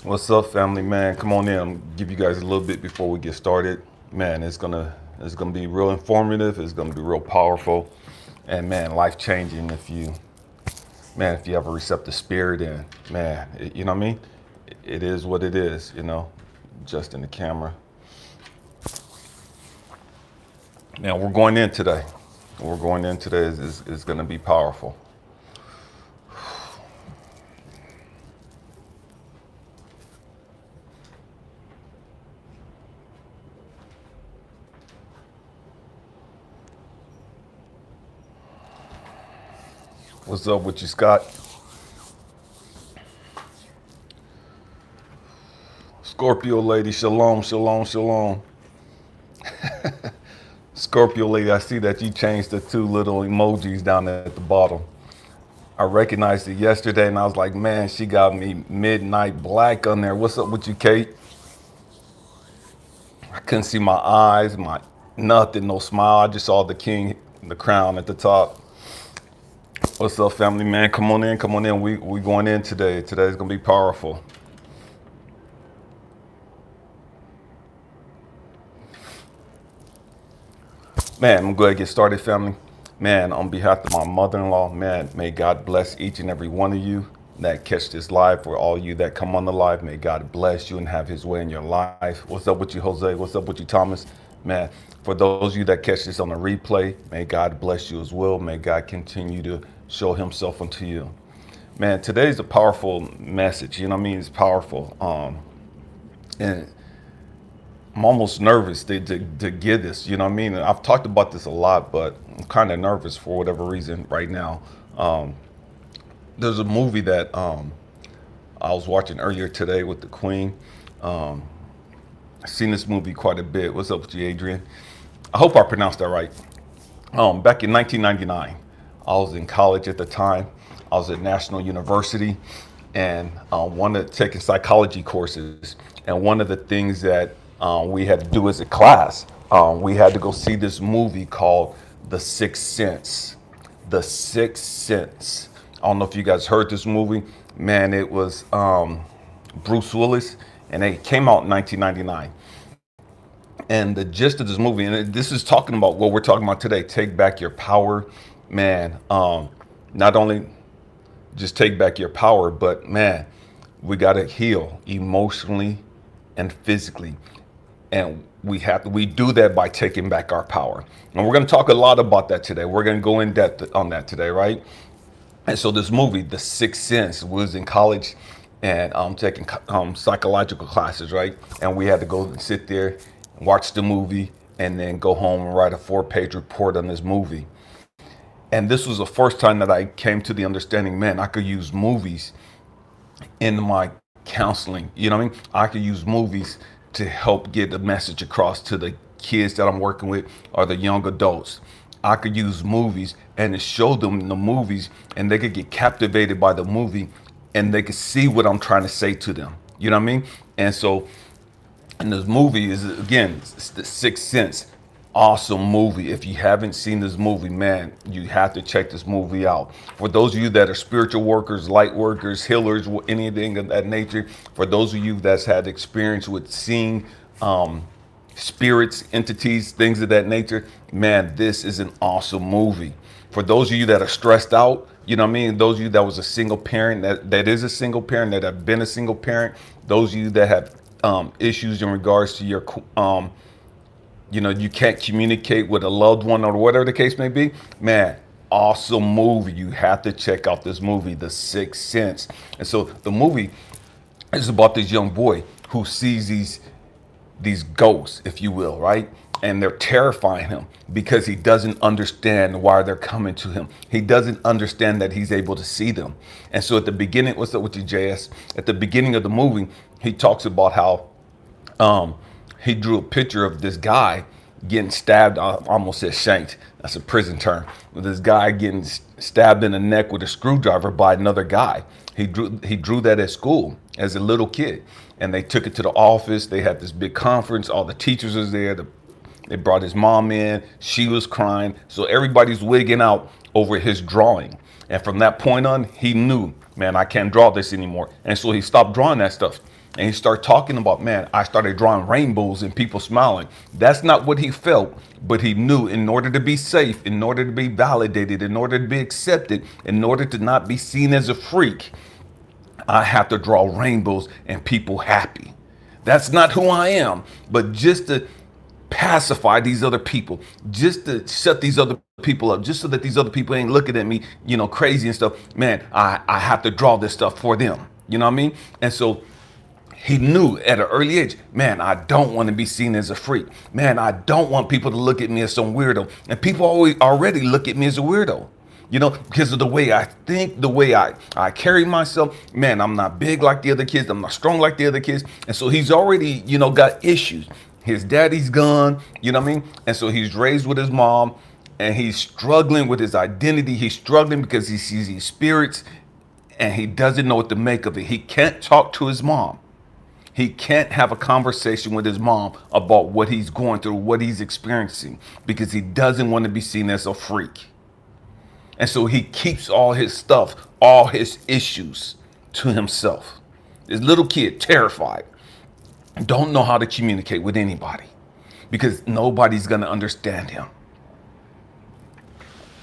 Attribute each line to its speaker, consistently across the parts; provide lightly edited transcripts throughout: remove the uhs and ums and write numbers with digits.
Speaker 1: What's up, family, man? Come on in. I'm gonna give you guys a little bit before we get started. Man, it's gonna be real informative. It's gonna be real powerful, and man, life changing if you have a receptive spirit. And man, you know what I mean. It is what it is. Just in the camera. Now we're going in today. We're going in today is gonna be powerful. What's up with you, Scott? Scorpio lady, shalom, shalom, shalom. Scorpio lady, I see that you changed the two little emojis down at the bottom. I recognized it yesterday and I was like, man, she got me midnight black on there. What's up with you, Kate? I couldn't see my eyes, my nothing, no smile. I just saw the king, the crown at the top. What's up, family, man? Come on in, come on in. We going in today. Today's gonna be powerful. Man, I'm gonna go ahead and get started, family. Man, on behalf of my mother-in-law, man, may God bless each and every one of you that catch this live. For all you that come on the live, may God bless you and have his way in your life. What's up with you, Jose? What's up with you, Thomas? Man, for those of you that catch this on the replay, may God bless you as well. May God continue to show himself unto you. Man, today's a powerful message. You know what I mean? It's powerful. And I'm almost nervous to give this, you know what I mean? And I've talked about this a lot, but I'm kind of nervous for whatever reason right now. There's a movie that I was watching earlier today with the Queen. I've seen this movie quite a bit. What's up with you, Adrian? I hope I pronounced that right. Back in 1999, I was in college at the time. I was at National University and taking psychology courses. And one of the things that we had to do as a class, we had to go see this movie called The Sixth Sense. The Sixth Sense. I don't know if you guys heard this movie. Man, it was Bruce Willis, and it came out in 1999. And the gist of this movie, and this is talking about what we're talking about today, take back your power. Man, not only just take back your power, but man, we got to heal emotionally and physically. And we do that by taking back our power. And we're going to talk a lot about that today. We're going to go in depth on that today, right? And so this movie, The Sixth Sense, was in college and taking psychological classes, right? And we had to go and sit there, watch the movie, and then go home and write a 4-page report on this movie. And this was the first time that I came to the understanding, man, I could use movies in my counseling. You know what I mean? I could use movies to help get a message across to the kids that I'm working with or the young adults. I could use movies and to show them the movies, and they could get captivated by the movie and they could see what I'm trying to say to them. You know what I mean? And so, and this movie is, again, it's The Sixth Sense. Awesome movie. If you haven't seen this movie, man, you have to check this movie out. For those of you that are spiritual workers, light workers, healers, anything of that nature, for those of you that's had experience with seeing spirits, entities, things of that nature, man, this is an awesome movie. For those of you that are stressed out, you know what I mean? Those of you that was a single parent, that is a single parent, that have been a single parent, those of you that have issues in regards to your you can't communicate with a loved one or whatever the case may be, man, awesome movie. You have to check out this movie, The Sixth Sense. And so the movie is about this young boy who sees these ghosts, if you will, right? And they're terrifying him because he doesn't understand why they're coming to him. He doesn't understand that he's able to see them. And so at the beginning, what's up with you, JS? At the beginning of the movie, he talks about how he drew a picture of this guy getting stabbed. I almost said shanked. That's a prison term. This guy getting stabbed in the neck with a screwdriver by another guy. He drew that at school as a little kid, and they took it to the office. They had this big conference. All the teachers was there. They brought his mom in. She was crying. So everybody's wigging out over his drawing. And from that point on, he knew, man, I can't draw this anymore. And so he stopped drawing that stuff. And he started talking about, man, I started drawing rainbows and people smiling. That's not what he felt, but he knew in order to be safe, in order to be validated, in order to be accepted, in order to not be seen as a freak, I have to draw rainbows and people happy. That's not who I am, but just to pacify these other people, just to shut these other people up, just so that these other people ain't looking at me, crazy and stuff. Man, I have to draw this stuff for them. You know what I mean? And so he knew at an early age, man, I don't want to be seen as a freak. Man, I don't want people to look at me as some weirdo. And people already look at me as a weirdo. Because of the way I think, the way I carry myself. Man, I'm not big like the other kids. I'm not strong like the other kids. And so he's already, got issues. His daddy's gone, you know what I mean? And so he's raised with his mom and he's struggling with his identity. He's struggling because he sees these spirits and he doesn't know what to make of it. He can't talk to his mom. He can't have a conversation with his mom about what he's going through, what he's experiencing, because he doesn't want to be seen as a freak. And so he keeps all his stuff, all his issues to himself. This little kid, terrified, don't know how to communicate with anybody because nobody's going to understand him.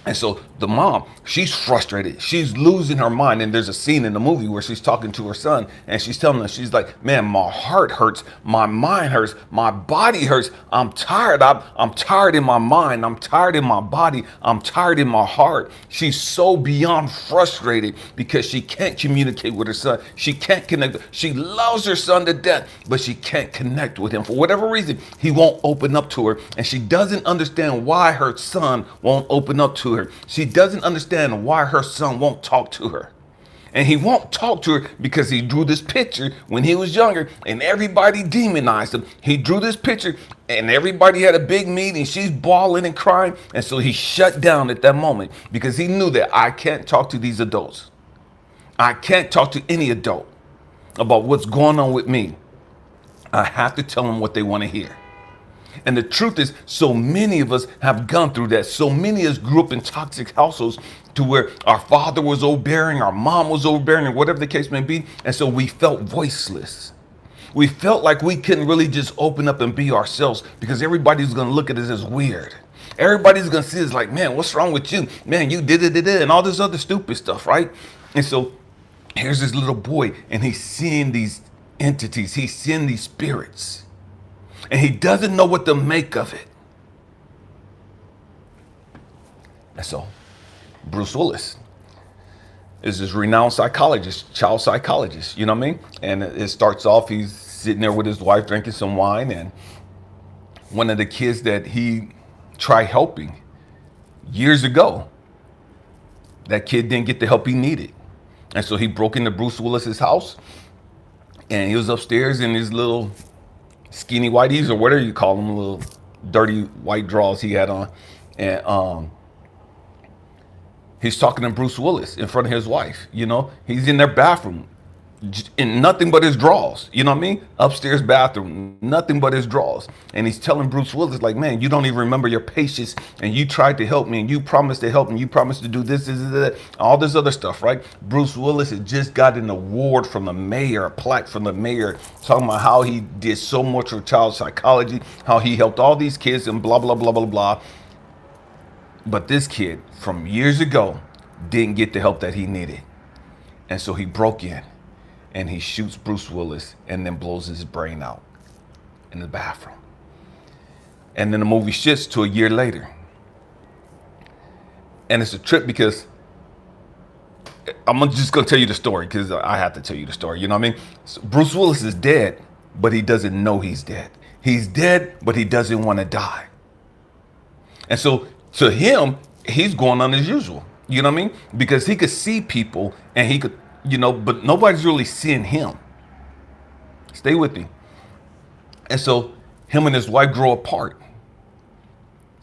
Speaker 1: And so the mom, she's frustrated. She's losing her mind. And there's a scene in the movie where she's talking to her son and she's telling him, she's like, man, my heart hurts. My mind hurts. My body hurts. I'm tired. I'm tired in my mind. I'm tired in my body. I'm tired in my heart. She's so beyond frustrated because she can't communicate with her son. She can't connect. She loves her son to death, but she can't connect with him. For whatever reason, he won't open up to her. And she doesn't understand why her son won't open up to her. She doesn't understand why her son won't talk to her. And he won't talk to her because he drew this picture when he was younger and everybody demonized him. He drew this picture and everybody had a big meeting. She's bawling and crying. And so he shut down at that moment because he knew that I can't talk to these adults. I can't talk to any adult about what's going on with me. I have to tell them what they want to hear. And the truth is, so many of us have gone through that. So many of us grew up in toxic households to where our father was overbearing, our mom was overbearing, or whatever the case may be. And so we felt voiceless. We felt like we couldn't really just open up and be ourselves because everybody's going to look at us as weird. Everybody's going to see us like, man, what's wrong with you? Man, you did it, and all this other stupid stuff, right? And so here's this little boy, and he's seeing these entities. He's seeing these spirits. And he doesn't know what to make of it. And so Bruce Willis is this renowned psychologist, child psychologist, you know what I mean? And it starts off, he's sitting there with his wife drinking some wine, and one of the kids that he tried helping years ago, that kid didn't get the help he needed. And so he broke into Bruce Willis's house, and he was upstairs in his little skinny whiteies or whatever you call them, little dirty white drawers he had on. And he's talking to Bruce Willis in front of his wife. He's in their bathroom in nothing but his drawers. You know what I mean? Upstairs bathroom, nothing but his drawers. And he's telling Bruce Willis, like, man, you don't even remember your patience, and you tried to help me, and you promised to help me, you promised to do this, that, all this other stuff, right? Bruce Willis had just got an award from the mayor, a plaque from the mayor, talking about how he did so much for child psychology, how he helped all these kids, and blah, blah, blah, blah, blah. But this kid from years ago didn't get the help that he needed. And so he broke in. And he shoots Bruce Willis and then blows his brain out in the bathroom. And then the movie shifts to a year later. And it's a trip because I'm just going to tell you the story because I have to tell you the story. You know what I mean? So Bruce Willis is dead, but he doesn't know he's dead. He's dead, but he doesn't want to die. And so to him, he's going on as usual. You know what I mean? Because he could see people and he could, but nobody's really seeing him. Stay with me. And so him and his wife grow apart.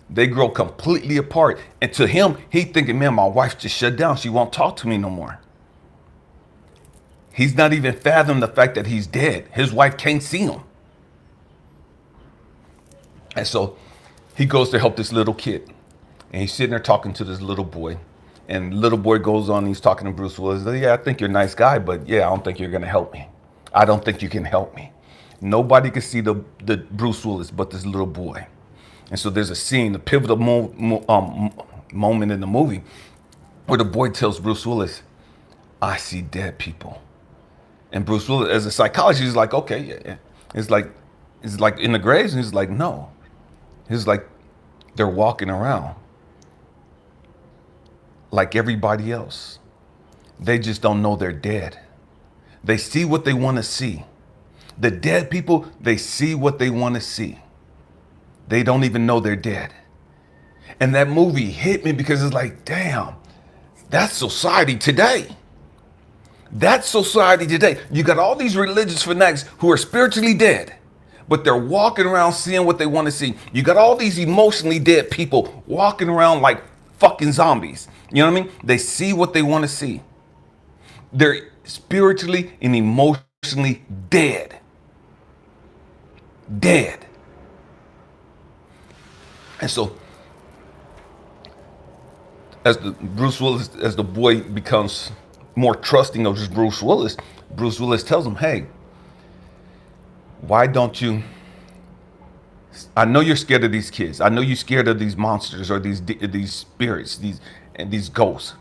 Speaker 1: They grow completely apart. And to him, he thinking, man, my wife just shut down. She won't talk to me no more. He's not even fathomed the fact that he's dead. His wife can't see him. And so he goes to help this little kid. And he's sitting there talking to this little boy. And little boy goes on, he's talking to Bruce Willis. Yeah, I think you're a nice guy, but yeah, I don't think you're going to help me. I don't think you can help me. Nobody can see the Bruce Willis but this little boy. And so there's a scene, a pivotal moment in the movie where the boy tells Bruce Willis, I see dead people. And Bruce Willis, as a psychologist, he's like, okay, yeah. It's like in the graves, and he's like, no. He's like, they're walking around like everybody else. They just don't know they're dead. They see what they want to see. The dead people, they see what they want to see. They don't even know they're dead. And that movie hit me because it's like, damn, that's society today. That's society today. You got all these religious fanatics who are spiritually dead, but they're walking around seeing what they want to see. You got all these emotionally dead people walking around like fucking zombies. You know what I mean? They see what they want to see. They're spiritually and emotionally dead. Dead. And so, as the boy becomes more trusting of just Bruce Willis tells him, hey, why don't you, I know you're scared of these kids. I know you're scared of these monsters or these spirits, these ghosts.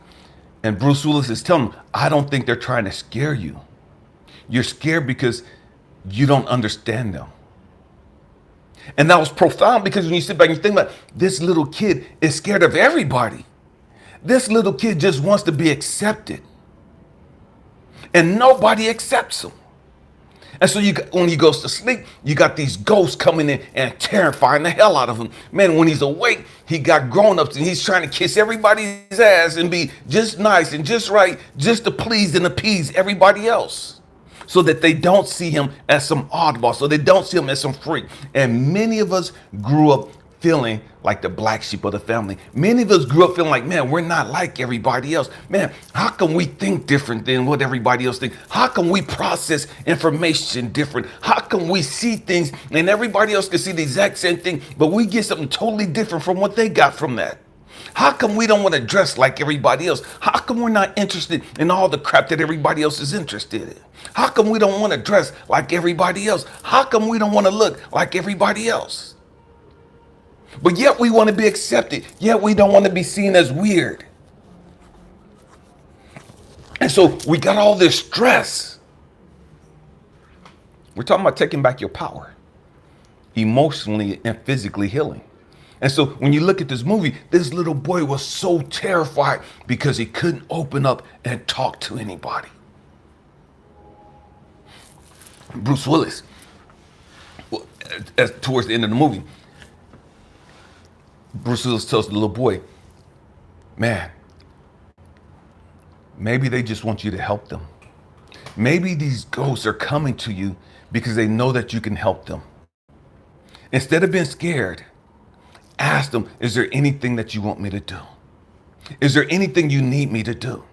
Speaker 1: And Bruce Willis is telling him, I don't think they're trying to scare you. You're scared because you don't understand them. And that was profound because when you sit back and you think about it, this little kid is scared of everybody. This little kid just wants to be accepted. And nobody accepts him. And so when he goes to sleep, you got these ghosts coming in and terrifying the hell out of him. Man, when he's awake, he got grown-ups and he's trying to kiss everybody's ass and be just nice and just right, just to please and appease everybody else, so that they don't see him as some oddball, so they don't see him as some freak. And many of us grew up feeling like the black sheep of the family. Many of us grew up feeling like, man, we're not like everybody else. Man, how can we think different than what everybody else thinks? How can we process information different? How can we see things and everybody else can see the exact same thing, but we get something totally different from what they got from that? How come we don't want to dress like everybody else? How come we're not interested in all the crap that everybody else is interested in? How come we don't want to dress like everybody else? How come we don't want to look like everybody else? But yet we want to be accepted. Yet we don't want to be seen as weird. And so we got all this stress. We're talking about taking back your power, emotionally and physically healing. And so when you look at this movie, this little boy was so terrified because he couldn't open up and talk to anybody. Bruce Willis, towards the end of the movie, Bruce Willis tells the little boy, man, maybe they just want you to help them. Maybe these ghosts are coming to you because they know that you can help them. Instead of being scared, ask them, is there anything that you want me to do? Is there anything you need me to do?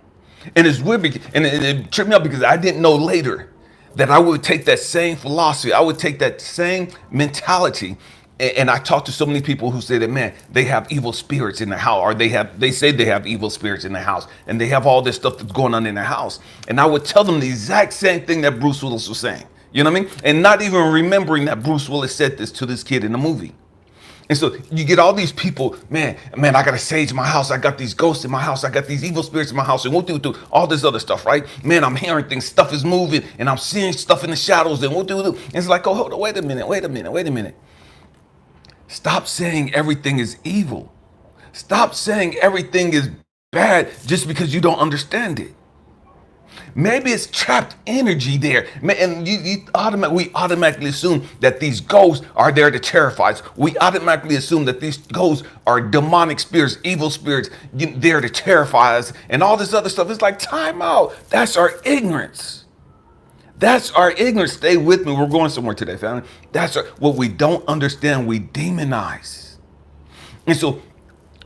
Speaker 1: And it's weird, and it tripped me out because I didn't know later that I would take that same philosophy. I would take that same mentality. And I talked to so many people who say that, man, they have evil spirits in their house, or they say they have evil spirits in their house, and they have all this stuff that's going on in their house. And I would tell them the exact same thing that Bruce Willis was saying. You know what I mean? And not even remembering that Bruce Willis said this to this kid in the movie. And so you get all these people, man, I got to sage my house. I got these ghosts in my house. I got these evil spirits in my house, and we'll do all this other stuff, right? Man, I'm hearing things, stuff is moving, and I'm seeing stuff in the shadows, and we'll do. And it's like, oh, hold on, wait a minute. Stop saying everything is evil. Stop saying everything is bad just because you don't understand it. Maybe it's trapped energy there. And we automatically assume that these ghosts are there to terrify us. We automatically assume that these ghosts are demonic spirits, evil spirits, there to terrify us. And all this other stuff. It's like, time out. That's our ignorance. That's our ignorance. Stay with me. We're going somewhere today, family. What we don't understand, we demonize. And so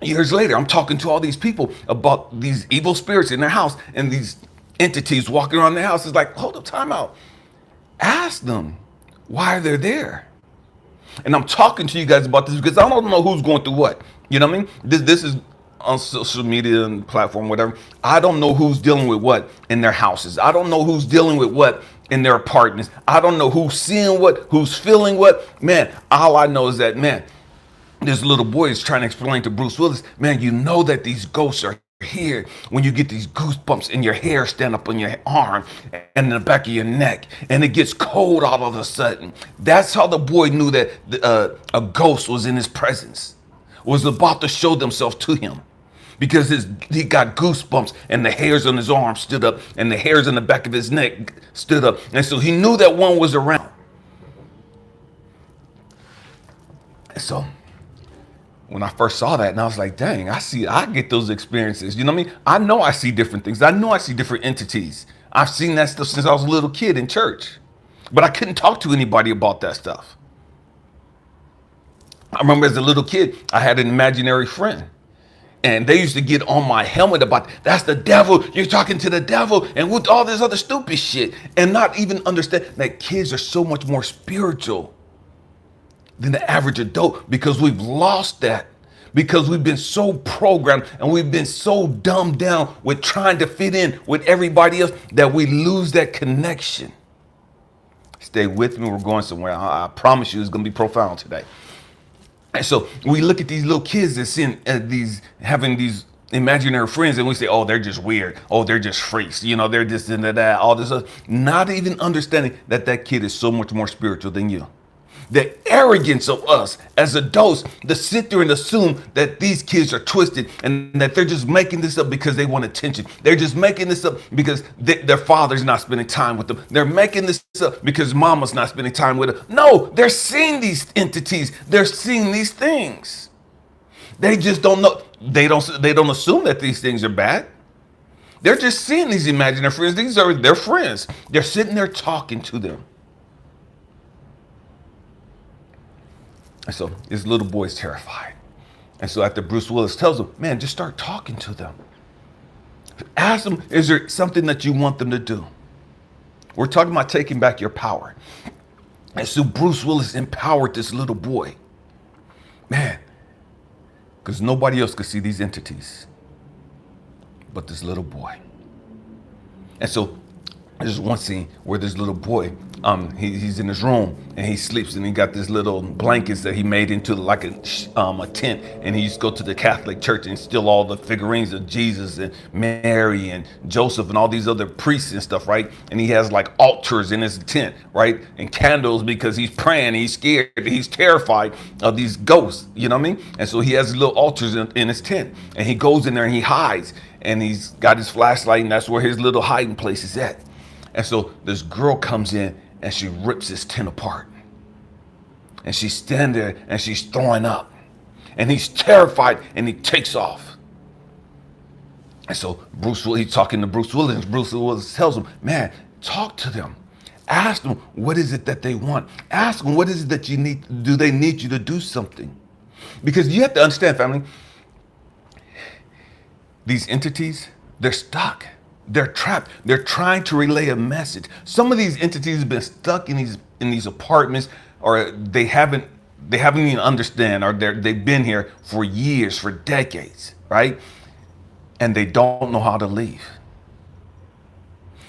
Speaker 1: years later, I'm talking to all these people about these evil spirits in their house and these entities walking around their house. It's like, hold up, time out. Ask them why they're there. And I'm talking to you guys about this because I don't know who's going through what. You know what I mean? This is on social media and platform, whatever. I don't know who's dealing with what in their houses. I don't know who's dealing with what in their apartments. I don't know who's seeing what, who's feeling what. Man, all I know is that, man, this little boy is trying to explain to Bruce Willis, man, you know that these ghosts are here when you get these goosebumps and your hair stand up on your arm and in the back of your neck and it gets cold all of a sudden. That's how the boy knew that a ghost was in his presence, was about to show themselves to him, because he got goosebumps and the hairs on his arm stood up and the hairs on the back of his neck stood up. And so he knew that one was around. And so when I first saw that, and I was like, dang, I get those experiences. You know what I mean? I know I see different things. I know I see different entities. I've seen that stuff since I was a little kid in church, but I couldn't talk to anybody about that stuff. I remember as a little kid, I had an imaginary friend, and they used to get on my helmet about, that's the devil, you're talking to the devil, and with all this other stupid shit, and not even understand that kids are so much more spiritual than the average adult, because we've lost that, because we've been so programmed and we've been so dumbed down with trying to fit in with everybody else that we lose that connection. Stay with me, we're going somewhere. I promise you it's going to be profound today. And so we look at these little kids that's having these imaginary friends, and we say, oh, they're just weird. Oh, they're just freaks. You know, they're this and that, all this other, not even understanding that kid is so much more spiritual than you. The arrogance of us as adults to sit there and assume that these kids are twisted and that they're just making this up because they want attention. They're just making this up because their father's not spending time with them. They're making this up because mama's not spending time with them. No, they're seeing these entities. They're seeing these things. They just don't know. They don't assume that these things are bad. They're just seeing these imaginary friends. These are their friends. They're sitting there talking to them. And so this little boy's terrified. And so after Bruce Willis tells him, man, just start talking to them. Ask them, is there something that you want them to do? We're talking about taking back your power. And so Bruce Willis empowered this little boy. Man, because nobody else could see these entities but this little boy. And so there's one scene where this little boy, he's in his room and he sleeps, and he got this little blankets that he made into like a tent, and he used to go to the Catholic church and steal all the figurines of Jesus and Mary and Joseph and all these other priests and stuff, right? And he has like altars in his tent, right? And candles, because he's praying, he's scared, he's terrified of these ghosts, you know what I mean? And so he has little altars in his tent, and he goes in there and he hides, and he's got his flashlight, and that's where his little hiding place is at. And so this girl comes in and she rips his tent apart. And she's standing there and she's throwing up. And he's terrified and he takes off. And so he's talking to Bruce Willis, and Bruce Willis tells him, man, talk to them. Ask them, what is it that they want? Ask them, what is it that you need? Do they need you to do something? Because you have to understand, family, these entities, they're stuck. They're trapped. They're trying to relay a message. Some of these entities have been stuck in these apartments, or they haven't even understand, or they've been here for years, for decades, right? And they don't know how to leave.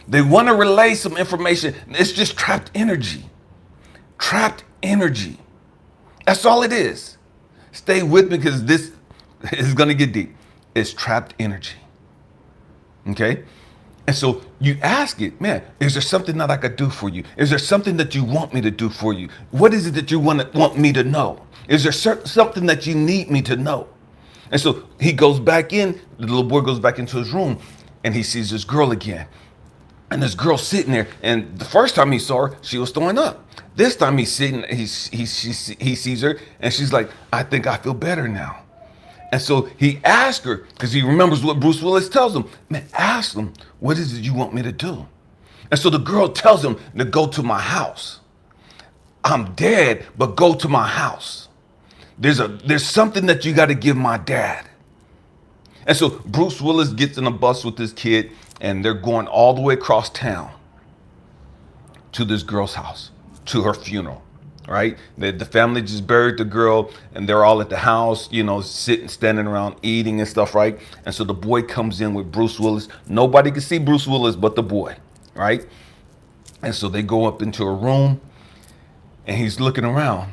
Speaker 1: They want to relay some information. It's just trapped energy. Trapped energy. That's all it is. Stay with me, because this is going to get deep. It's trapped energy. Okay? And so you ask it, man, is there something that I could do for you? Is there something that you want me to do for you? What is it that you want me to know? Is there something that you need me to know? And so he goes back in, the little boy goes back into his room, and he sees this girl again. And this girl sitting there, and the first time he saw her, she was throwing up. This time he's sitting, he sees her, and she's like, I think I feel better now. And so he asked her, because he remembers what Bruce Willis tells him, man, ask them, what is it you want me to do? And so the girl tells him to go to my house. I'm dead, but go to my house. There's something that you got to give my dad. And so Bruce Willis gets in a bus with this kid, and they're going all the way across town to this girl's house, to her funeral. Right? The family just buried the girl, and they're all at the house, you know, standing around eating and stuff, right? And so the boy comes in with Bruce Willis. Nobody can see Bruce Willis but the boy, right? And so they go up into a room and he's looking around.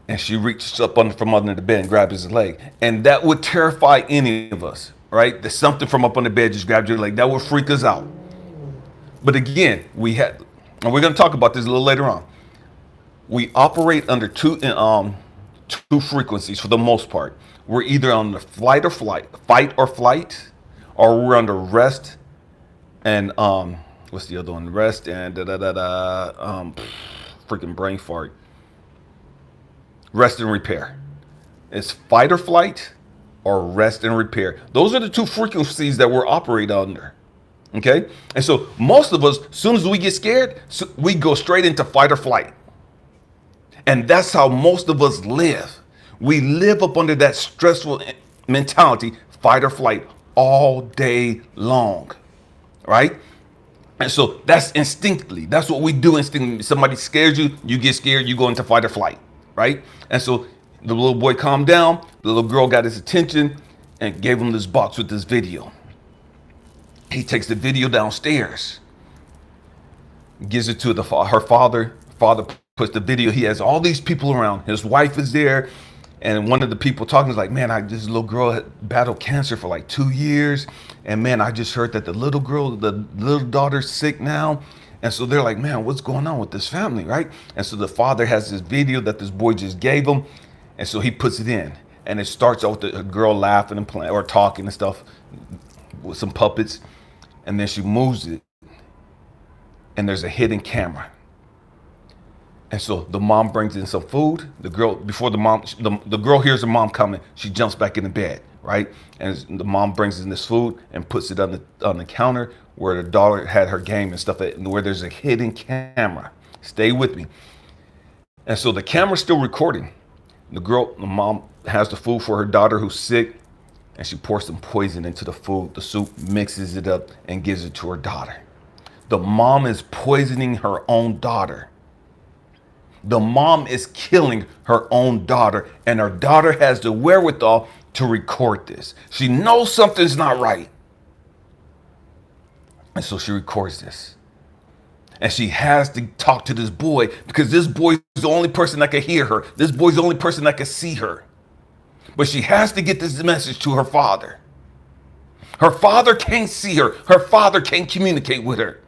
Speaker 1: And she reaches up from under the bed and grabs his leg. And that would terrify any of us, right? There's something from up on the bed just grabbed your leg. That would freak us out. But again, and we're going to talk about this a little later on. We operate under two frequencies for the most part. We're either on the fight or flight, or we're under rest and what's the other one? Rest and freaking brain fart. Rest and repair. It's fight or flight or rest and repair. Those are the two frequencies that we're operating under. Okay? And so most of us, as soon as we get scared, we go straight into fight or flight. And that's how most of us live. We live up under that stressful mentality, fight or flight, all day long. Right? And so that's instinctively. That's what we do instinctively. Somebody scares you, you get scared, you go into fight or flight. Right? And so the little boy calmed down. The little girl got his attention and gave him this box with this video. He takes the video downstairs, gives it to her father. Father puts the video. He has all these people around. His wife is there. And one of the people talking is like, man, this little girl had battled cancer for like 2 years. And man, I just heard that the little daughter's sick now. And so they're like, man, what's going on with this family, right? And so the father has this video that this boy just gave him. And so he puts it in. And it starts out with the girl laughing and playing or talking and stuff with some puppets. And then she moves it. And there's a hidden camera. And so the mom brings in some food. The girl, before the girl hears the mom coming, she jumps back in the bed, right? And the mom brings in this food and puts it on the counter where the daughter had her game and stuff, where there's a hidden camera. Stay with me. And so the camera's still recording. The mom has the food for her daughter who's sick, and she pours some poison into the food, the soup, mixes it up, and gives it to her daughter. The mom is poisoning her own daughter. The mom is killing her own daughter, and her daughter has the wherewithal to record this. She knows something's not right. And so she records this. And she has to talk to this boy because this boy is the only person that can hear her. This boy's the only person that can see her. But she has to get this message to her father. Her father can't see her. Her father can't communicate with her.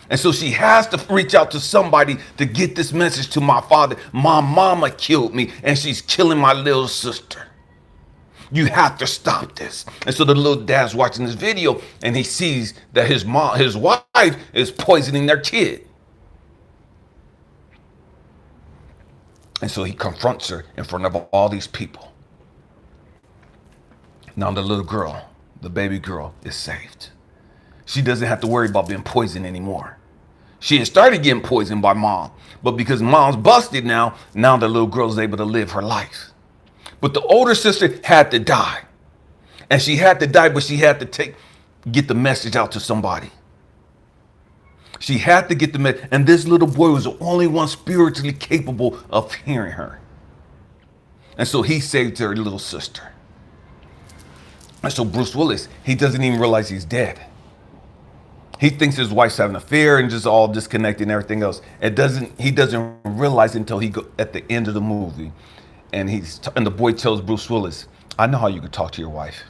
Speaker 1: And so she has to reach out to somebody to get this message to my father. My mama killed me and she's killing my little sister. You have to stop this. And so the little dad's watching this video and he sees that his wife is poisoning their kid. And so he confronts her in front of all these people. Now the little girl, the baby girl, is saved. She doesn't have to worry about being poisoned anymore. She had started getting poisoned by mom, but because mom's busted now the little girl is able to live her life. But the older sister had to die. And she had to die, but she had to get the message out to somebody. She had to get the message. And this little boy was the only one spiritually capable of hearing her. And so he saved her little sister. And so Bruce Willis, he doesn't even realize he's dead. He thinks his wife's having an affair and just all disconnected and everything else. He doesn't realize until he go at the end of the movie. And the boy tells Bruce Willis, I know how you can talk to your wife.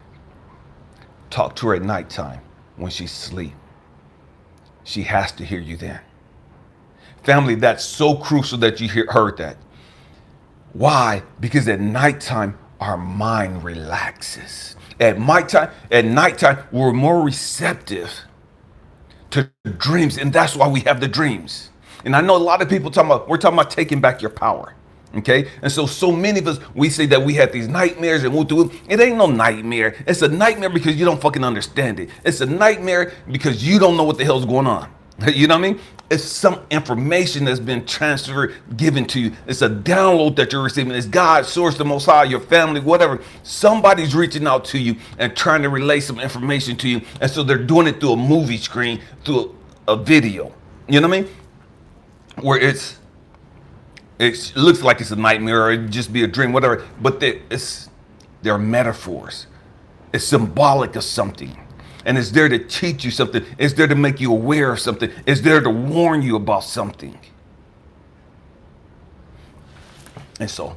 Speaker 1: Talk to her at nighttime when she's asleep. She has to hear you then. Family, that's so crucial that you heard that. Why? Because at nighttime, our mind relaxes. At nighttime, we're more receptive to dreams, and that's why we have the dreams. And I know a lot of people we're talking about taking back your power. Okay, and so many of us, we say that we have these nightmares and we'll do it. It ain't no nightmare. It's a nightmare because you don't fucking understand it. It's a nightmare because you don't know what the hell's going on. You know what I mean? It's some information that's been transferred, given to you. It's a download that you're receiving. It's God, source, the Most High, your family, whatever. Somebody's reaching out to you and trying to relay some information to you. And so they're doing it through a movie screen, through a video. You know what I mean? Where it looks like it's a nightmare or it just be a dream, whatever. But they're metaphors. It's symbolic of something. And it's there to teach you something. It's there to make you aware of something. It's there to warn you about something. And so,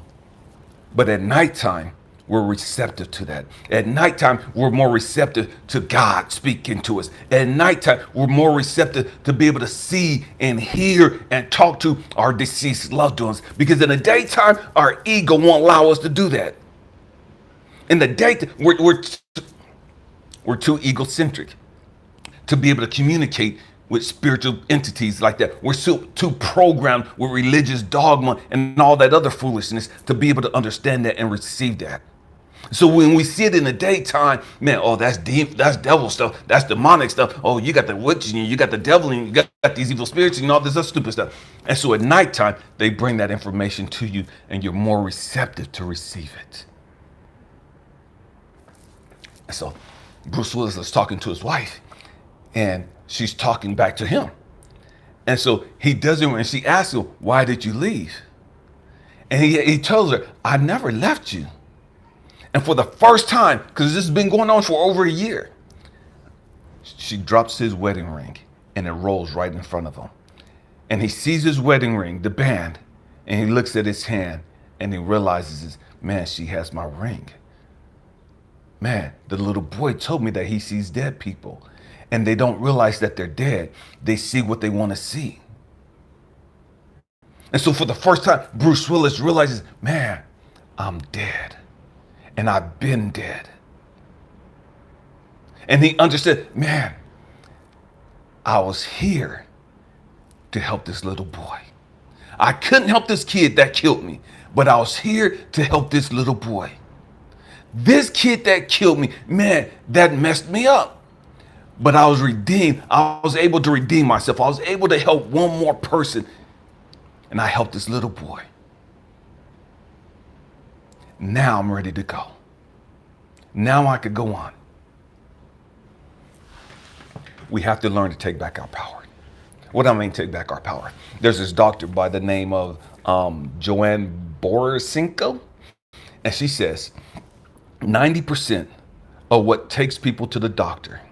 Speaker 1: but at nighttime, we're receptive to that. At nighttime, we're more receptive to God speaking to us. At nighttime, we're more receptive to be able to see and hear and talk to our deceased loved ones. Because in the daytime, our ego won't allow us to do that. In the daytime, we're too egocentric to be able to communicate with spiritual entities like that. We're too programmed with religious dogma and all that other foolishness to be able to understand that and receive that. So when we see it in the daytime, man, oh, that's deep, that's devil stuff, that's demonic stuff. Oh, you got the witch and you got the devil and you got these evil spirits and all this other stupid stuff. And so at nighttime, they bring that information to you and you're more receptive to receive it. And so Bruce Willis is talking to his wife and she's talking back to him. And so he doesn't, and she asks him, why did you leave? And he tells her, I never left you. And for the first time, because this has been going on for over a year, she drops his wedding ring and it rolls right in front of him. And he sees his wedding ring, the band, and he looks at his hand and he realizes, man, she has my ring. Man, the little boy told me that he sees dead people and they don't realize that they're dead. They see what they want to see. And so for the first time, Bruce Willis realizes, man, I'm dead. And I've been dead. And he understood, man, I was here to help this little boy. I couldn't help this kid that killed me, but I was here to help this little boy. This kid that killed me, man, that messed me up. But I was redeemed. I was able to redeem myself. I was able to help one more person. And I helped this little boy. Now I'm ready to go. Now I could go on. We have to learn to take back our power. What do I mean take back our power? There's this doctor by the name of Joan Borysenko. And she says 90% of what takes people to the doctor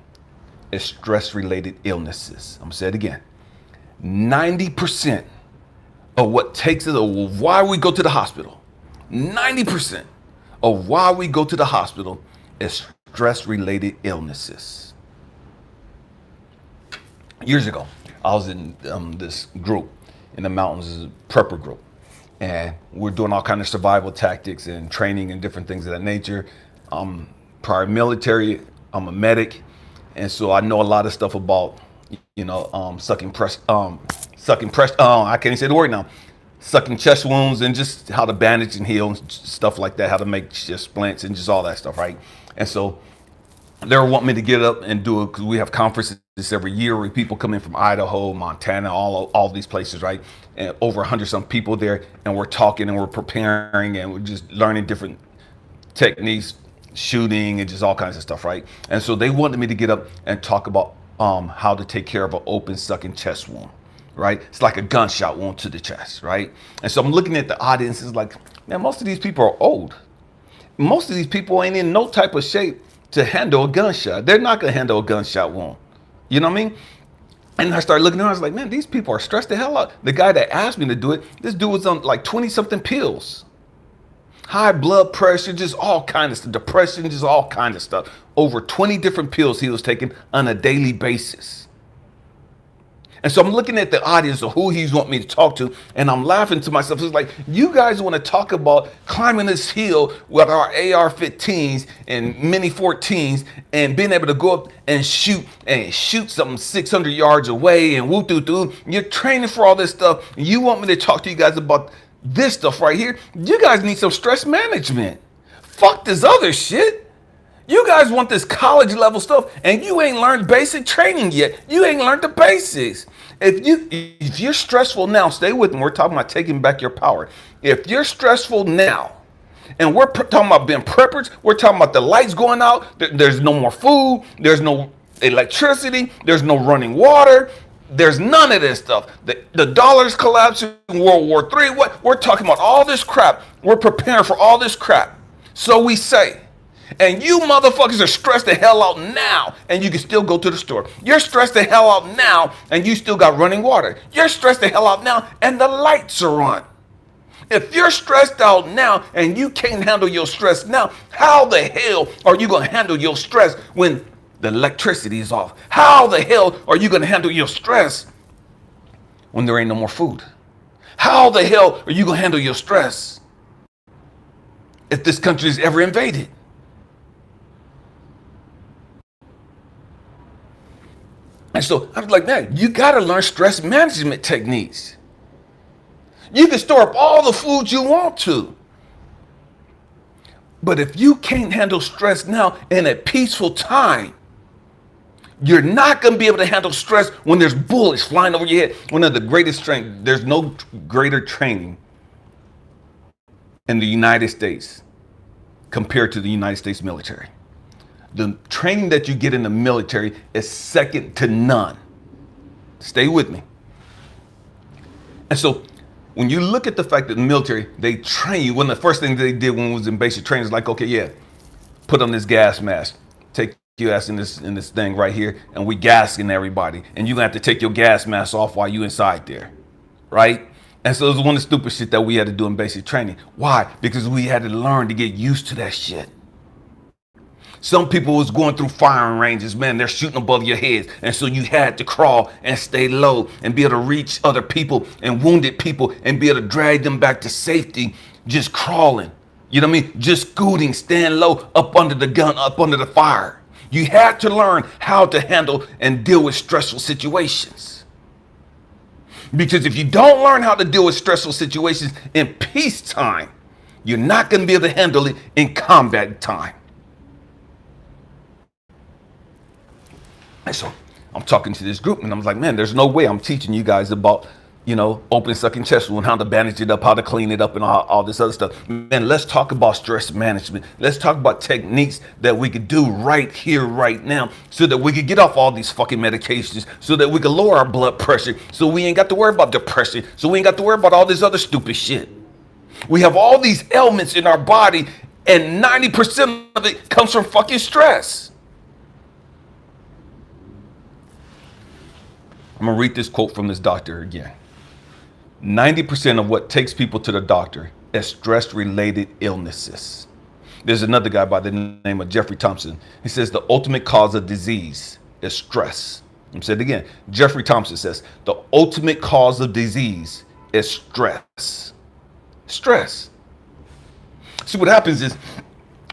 Speaker 1: is stress-related illnesses. I'm going to say it again. 90% of what takes us, of why we go to the hospital, 90% of why we go to the hospital is stress-related illnesses. Years ago, I was in this group in the mountains, a prepper group, and we're doing all kinds of survival tactics and training and different things of that nature. Prior military, I'm a medic, and so I know a lot of stuff about, sucking pressure. I can't even say the word now. Sucking chest wounds and just how to bandage and heal and stuff like that, how to make chest splints and just all that stuff, right? And so they want me to get up and do it because we have conferences every year where people come in from Idaho, Montana, all these places, right? And over 100-some people there, and we're talking and we're preparing and we're just learning different techniques, shooting and just all kinds of stuff, right? And so they wanted me to get up and talk about how to take care of an open sucking chest wound. Right? It's like a gunshot wound to the chest, right? And so I'm looking at the audience, it's like, man, most of these people are old. Most of these people ain't in no type of shape to handle a gunshot. They're not gonna handle a gunshot wound. You know what I mean? And I started looking around, I was like, man, these people are stressed the hell out. The guy that asked me to do it, this dude was on like 20-something pills. High blood pressure, just all kinds of stuff, depression, just all kinds of stuff. Over 20 different pills he was taking on a daily basis. And so I'm looking at the audience of who he's want me to talk to, and I'm laughing to myself. It's like, you guys want to talk about climbing this hill with our AR-15s and Mini 14s and being able to go up and shoot something 600 yards away and woo-doo-doo. You're training for all this stuff. And you want me to talk to you guys about this stuff right here? You guys need some stress management. Fuck this other shit. You guys want this college level stuff and you ain't learned basic training yet. You ain't learned the basics. If you're stressful now, stay with me. We're talking about taking back your power. If you're stressful now, and we're talking about being preppers, we're talking about the lights going out, there's no more food, there's no electricity, there's no running water, there's none of this stuff. The dollar's collapsing, World War III, what? We're talking about all this crap. We're preparing for all this crap. So we say. And you motherfuckers are stressed the hell out now, and you can still go to the store. You're stressed the hell out now, and you still got running water. You're stressed the hell out now, and the lights are on. If you're stressed out now and you can't handle your stress now, how the hell are you going to handle your stress when the electricity is off? How the hell are you going to handle your stress when there ain't no more food? How the hell are you going to handle your stress if this country is ever invaded? And so I was like, man, you got to learn stress management techniques. You can store up all the food you want to. But if you can't handle stress now in a peaceful time, you're not going to be able to handle stress when there's bullets flying over your head. One of the greatest training, there's no greater training in the United States compared to the United States military. The training that you get in the military is second to none. Stay with me. And so when you look at the fact that the military, they train you, one of the first things they did when we was in basic training is like, okay, yeah, put on this gas mask, take your ass in this thing right here, and we gassing everybody. And you're gonna have to take your gas mask off while you inside there, right? And so it was one of the stupid shit that we had to do in basic training. Why? Because we had to learn to get used to that shit. Some people was going through firing ranges, man, they're shooting above your heads. And so you had to crawl and stay low and be able to reach other people and wounded people and be able to drag them back to safety, just crawling. You know what I mean? Just scooting, stand low, up under the gun, up under the fire. You had to learn how to handle and deal with stressful situations. Because if you don't learn how to deal with stressful situations in peacetime, you're not going to be able to handle it in combat time. And so I'm talking to this group and I'm like, man, there's no way I'm teaching you guys about, open sucking chest wound, how to bandage it up, how to clean it up and all this other stuff. Man, let's talk about stress management. Let's talk about techniques that we could do right here, right now, so that we could get off all these fucking medications, so that we could lower our blood pressure, so we ain't got to worry about depression, so we ain't got to worry about all this other stupid shit. We have all these ailments in our body and 90% of it comes from fucking stress. I'm going to read this quote from this doctor again. 90% of what takes people to the doctor is stress-related illnesses. There's another guy by the name of Jeffrey Thompson. He says the ultimate cause of disease is stress. I'm saying it again. Jeffrey Thompson says the ultimate cause of disease is stress. Stress. See, what happens is,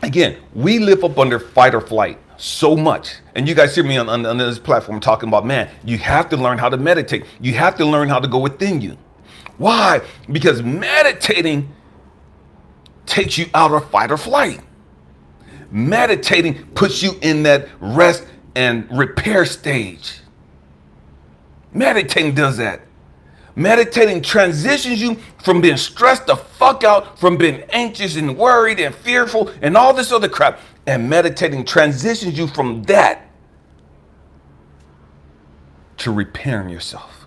Speaker 1: again, we live up under fight or flight so much. And you guys hear me on this platform talking about, man, you have to learn how to meditate. You have to learn how to go within you. Why? Because meditating takes you out of fight or flight. Meditating puts you in that rest and repair stage. Meditating does that. Meditating transitions you from being stressed the fuck out, from being anxious and worried and fearful and all this other crap. And meditating transitions you from that to repairing yourself,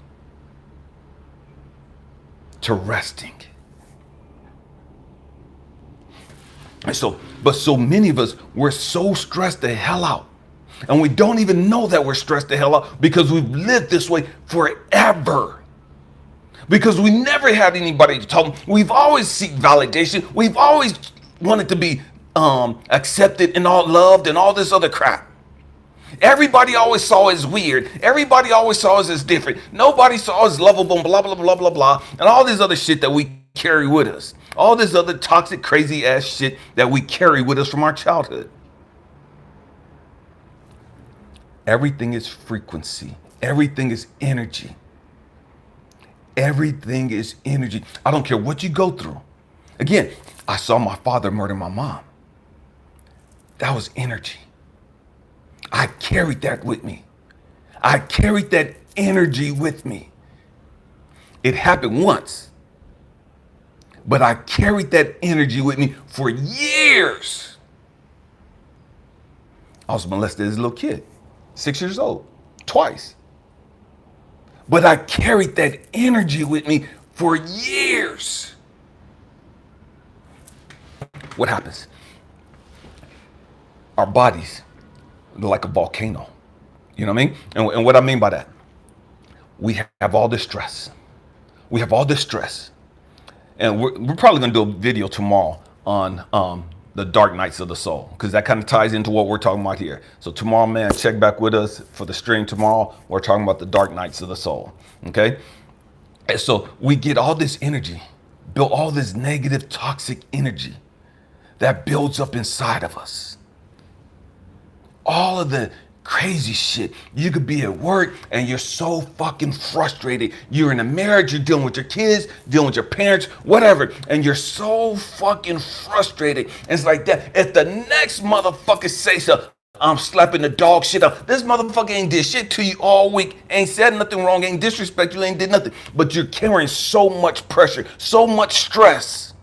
Speaker 1: to resting. And so many of us, we're so stressed the hell out. And we don't even know that we're stressed the hell out because we've lived this way forever. Because we never had anybody to talk. We've always seek validation. We've always wanted to be accepted and all loved and all this other crap. Everybody always saw us as weird. Everybody always saw us as different. Nobody saw us lovable, blah, blah, blah, blah, blah, and all this other shit that we carry with us. All this other toxic, crazy ass shit that we carry with us from our childhood. Everything is frequency. Everything is energy. Everything is energy. I don't care what you go through. Again, I saw my father murder my mom. That was energy. I carried that with me. I carried that energy with me. It happened once, but I carried that energy with me for years. I was molested as a little kid, 6 years old, twice. But I carried that energy with me for years. What happens? our bodies like a volcano. You know what I mean? And what I mean by that, we have all this stress. We have all this stress. And we're probably going to do a video tomorrow on the dark nights of the soul, because that kind of ties into what we're talking about here. So tomorrow, man, check back with us for the stream tomorrow. We're talking about the dark nights of the soul. Okay? And so we get all this energy, build all this negative, toxic energy that builds up inside of us. All of the crazy shit. You could be at work and you're so fucking frustrated. You're in a marriage, you're dealing with your kids, dealing with your parents, whatever, and you're so fucking frustrated. And it's like that. If the next motherfucker say so, I'm slapping the dog shit up. This motherfucker ain't did shit to you all week, ain't said nothing wrong, ain't disrespect you, ain't did nothing. But you're carrying so much pressure, so much stress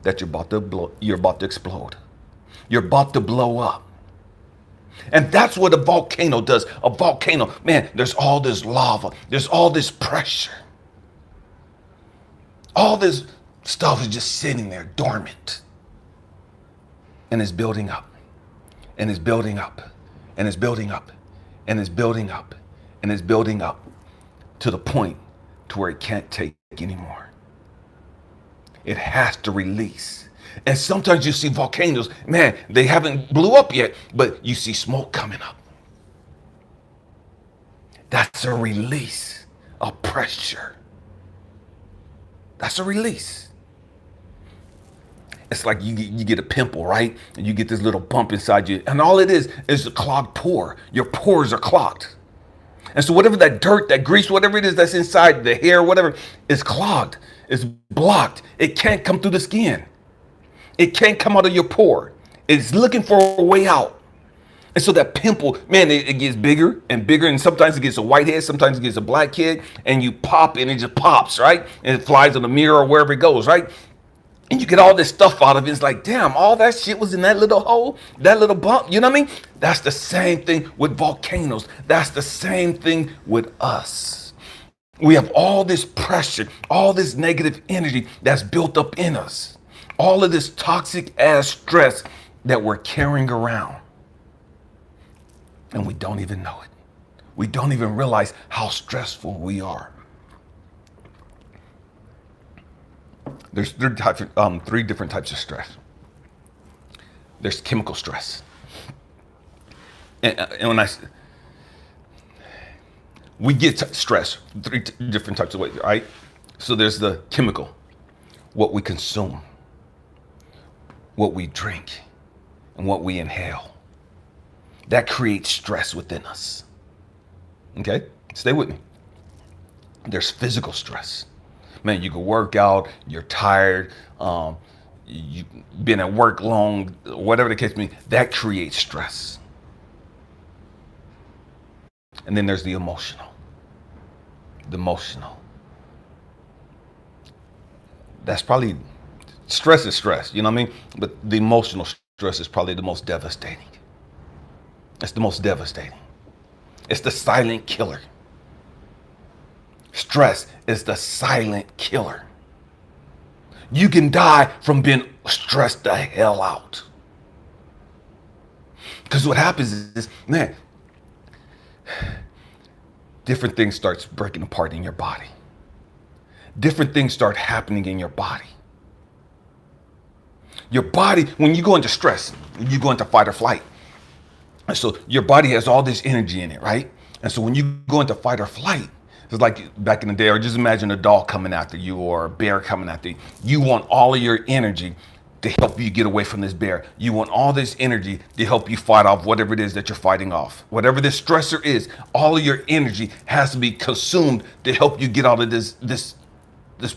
Speaker 1: that you're about to explode. You're about to blow up. And that's what a volcano does. A volcano, man, there's all this lava. There's all this pressure. All this stuff is just sitting there dormant. And it's building up. And it's building up. And it's building up. And it's building up. And it's building up to the point to where it can't take anymore. It has to release. And sometimes you see volcanoes, man, they haven't blew up yet, but you see smoke coming up. That's a release of pressure. That's a release. It's like you get a pimple, right? And you get this little bump inside you. And all it is a clogged pore. Your pores are clogged. And so whatever that dirt, that grease, whatever it is that's inside, the hair, whatever, is clogged. It's blocked. It can't come through the skin. It can't come out of your pore. It's looking for a way out. And so that pimple, man, it gets bigger and bigger. And sometimes it gets a white head, sometimes it gets a black head. And you pop and it just pops, right? And it flies on the mirror or wherever it goes, right? And you get all this stuff out of it. It's like, damn, all that shit was in that little hole, that little bump. You know what I mean? That's the same thing with volcanoes. That's the same thing with us. We have all this pressure, all this negative energy that's built up in us. All of this toxic ass stress that we're carrying around. And we don't even know it. We don't even realize how stressful we are. There's three different types of stress. There's chemical stress. And when we get stress three different types of ways, right? So there's the chemical, what we consume, what we drink, and what we inhale. That creates stress within us. Okay? Stay with me. There's physical stress. Man, you can work out, you're tired, you've been at work long, whatever the case may be, that creates stress. And then there's the emotional. The emotional. That's probably, stress is stress, you know what I mean? But the emotional stress is probably the most devastating. It's the most devastating. It's the silent killer. Stress is the silent killer. You can die from being stressed the hell out. Because what happens is, man, different things starts breaking apart in your body. Different things start happening in your body. Your body, when you go into stress, you go into fight or flight. And so your body has all this energy in it, right? And so when you go into fight or flight, it's like back in the day, or just imagine a dog coming after you or a bear coming after you. You want all of your energy to help you get away from this bear. You want all this energy to help you fight off whatever it is that you're fighting off. Whatever this stressor is, all of your energy has to be consumed to help you get out of this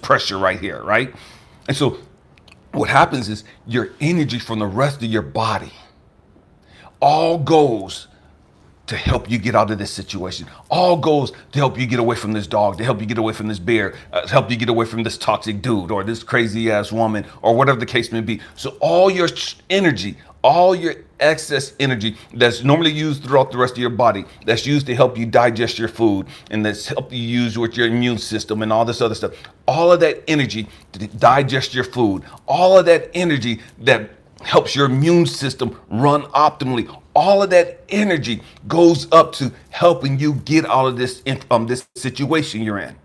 Speaker 1: pressure right here, right? And so what happens is your energy from the rest of your body all goes to help you get out of this situation. All goes to help you get away from this dog, to help you get away from this bear, to help you get away from this toxic dude or this crazy ass woman or whatever the case may be. So all your energy, all your excess energy that's normally used throughout the rest of your body, that's used to help you digest your food and that's help you use with your immune system and all this other stuff. All of that energy to digest your food, all of that energy that helps your immune system run optimally. All of that energy goes up to helping you get out of this this situation you're in.